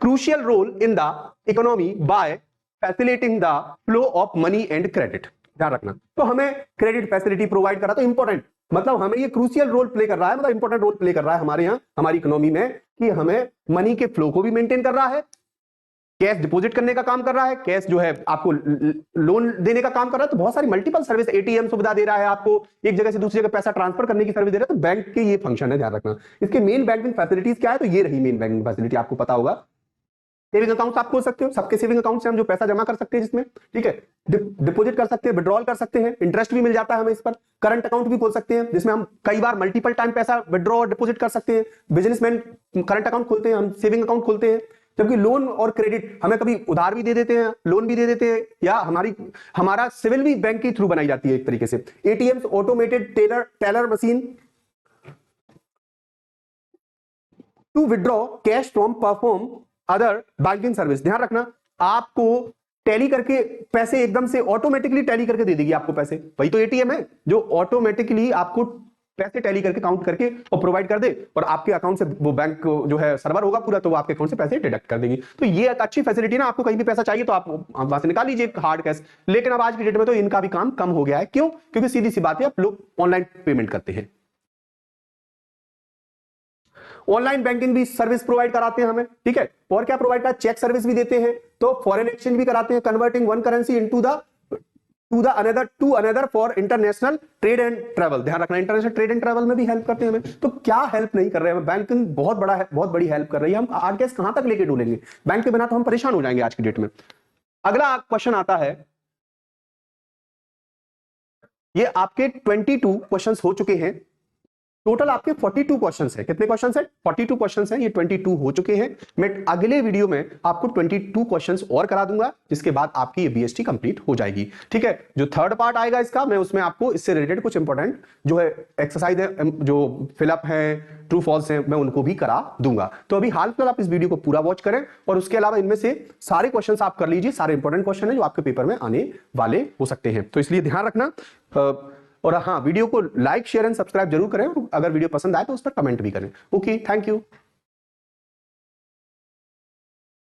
crucial role in the economy by facilitating the flow of money and credit. ध्यान रखना, तो हमें क्रेडिट फैसिलिटी प्रोवाइड करा, तो इंपॉर्टेंट, मतलब हमें ये क्रूशियल रोल प्ले कर रहा है, मतलब इंपॉर्टेंट रोल प्ले कर रहा है हमारे यहाँ, हमारी इकोनॉमी में, कि हमें मनी के फ्लो को भी मेंटेन कर रहा है, कैश डिपॉजिट करने का काम कर रहा है, कैश जो है आपको लोन देने का काम कर रहा है। तो बहुत सारी मल्टीपल सर्विस, एटीएम सुविधा दे रहा है आपको, एक जगह से दूसरी जगह पैसा ट्रांसफर करने की सर्विस दे रहा है। तो बैंक के ये फंक्शन है, ध्यान रखना। इसके मेन बैंकिंग फैसिलिटीज क्या है? तो ये रही मेन बैंकिंग फैसिलिटी, आपको पता होगा। सेविंग अकाउंट आप खोल सकते हो, सबके सेविंग अकाउंट से हम जो पैसा जमा कर सकते हैं जिसमें, ठीक है, डिपॉजिट कर सकते हैं, विड्रॉल कर सकते हैं, इंटरेस्ट भी मिल जाता है हमें इस पर। करंट अकाउंट भी खोल सकते हैं, जिसमें हम कई बार मल्टीपल टाइम पैसा विड्रॉ और डिपॉजिट कर सकते हैं। बिजनेसमैन करंट अकाउंट खोलते हैं, हम सेविंग अकाउंट खोलते हैं। जबकि लोन और क्रेडिट हमें कभी उधार भी दे देते हैं, लोन भी दे देते हैं, या हमारा सिविल भी बैंक के थ्रू बनाई जाती है एक तरीके से। ATMs, automated teller machine to withdraw cash from perform other banking service. ध्यान रखना, आपको टैली करके पैसे एकदम से ऑटोमेटिकली टैली करके दे देगी आपको पैसे। वही तो एटीएम है जो ऑटोमेटिकली आपको पैसे टैली करके काउंट करके और प्रोवाइड कर दे, और आपके अकाउंट से वो बैंक जो है सर्वर होगा पूरा, तो वो आपके अकाउंट से पैसे डिडक्ट कर देगी। तो ये एक अच्छी फैसिलिटी ना, आपको कहीं भी पैसा चाहिए तो आप वहां से निकाल लीजिए हार्ड कैश। लेकिन अब आज की डेट में तो इनका भी काम कम हो गया है। क्यों? क्योंकि सीधी सी बात है, आप लोग ऑनलाइन पेमेंट करते हैं। ऑनलाइन बैंकिंग भी सर्विस प्रोवाइड कराते हैं हमें, ठीक है। और क्या प्रोवाइड करते हैं? चेक सर्विस भी देते हैं, तो फॉरेन एक्सचेंज भी कराते हैं, converting one currency into two another for international trade and travel. ध्यान रखना, इंटरनेशनल ट्रेड एंड ट्रैवल में भी हेल्प करते हैं हमें। तो क्या हेल्प नहीं कर रहे हैं? बैंकिंग बहुत बड़ी हेल्प कर रही है। हम हार्ड कैश कहां तक लेके डोलेंगे? बैंक के बिना तो हम परेशान हो जाएंगे आज की डेट में। अगला क्वेश्चन आता है, ये आपके 22 क्वेश्चंस हो चुके हैं। टोटल आपके 42 क्वेश्चंस है। कितने क्वेश्चंस है? 42 क्वेश्चंस है। ये 22 हो चुके हैं। मैं अगले वीडियो में आपको 22 क्वेश्चंस और करा दूंगा, जिसके बाद आपकी ये बीएसटी कंप्लीट हो जाएगी, ठीक है। जो थर्ड पार्ट आएगा इसका, मैं उसमें आपको इससे रिलेटेड कुछ इंपॉर्टेंट जो है एक्सरसाइज है, जो फिलअप है, ट्रू फॉल्स है, मैं उनको भी करा दूंगा। तो अभी हाल फिलहाल आप इस वीडियो को पूरा वॉच करें, और उसके अलावा इनमें से सारे क्वेश्चंस आप कर लीजिए। सारे इंपॉर्टेंट क्वेश्चन है जो आपके पेपर में आने वाले हो सकते हैं, तो इसलिए ध्यान रखना। और हाँ, वीडियो को लाइक, शेयर एंड सब्सक्राइब जरूर करें। अगर वीडियो पसंद आए तो उस पर कमेंट भी करें। Okay, thank you.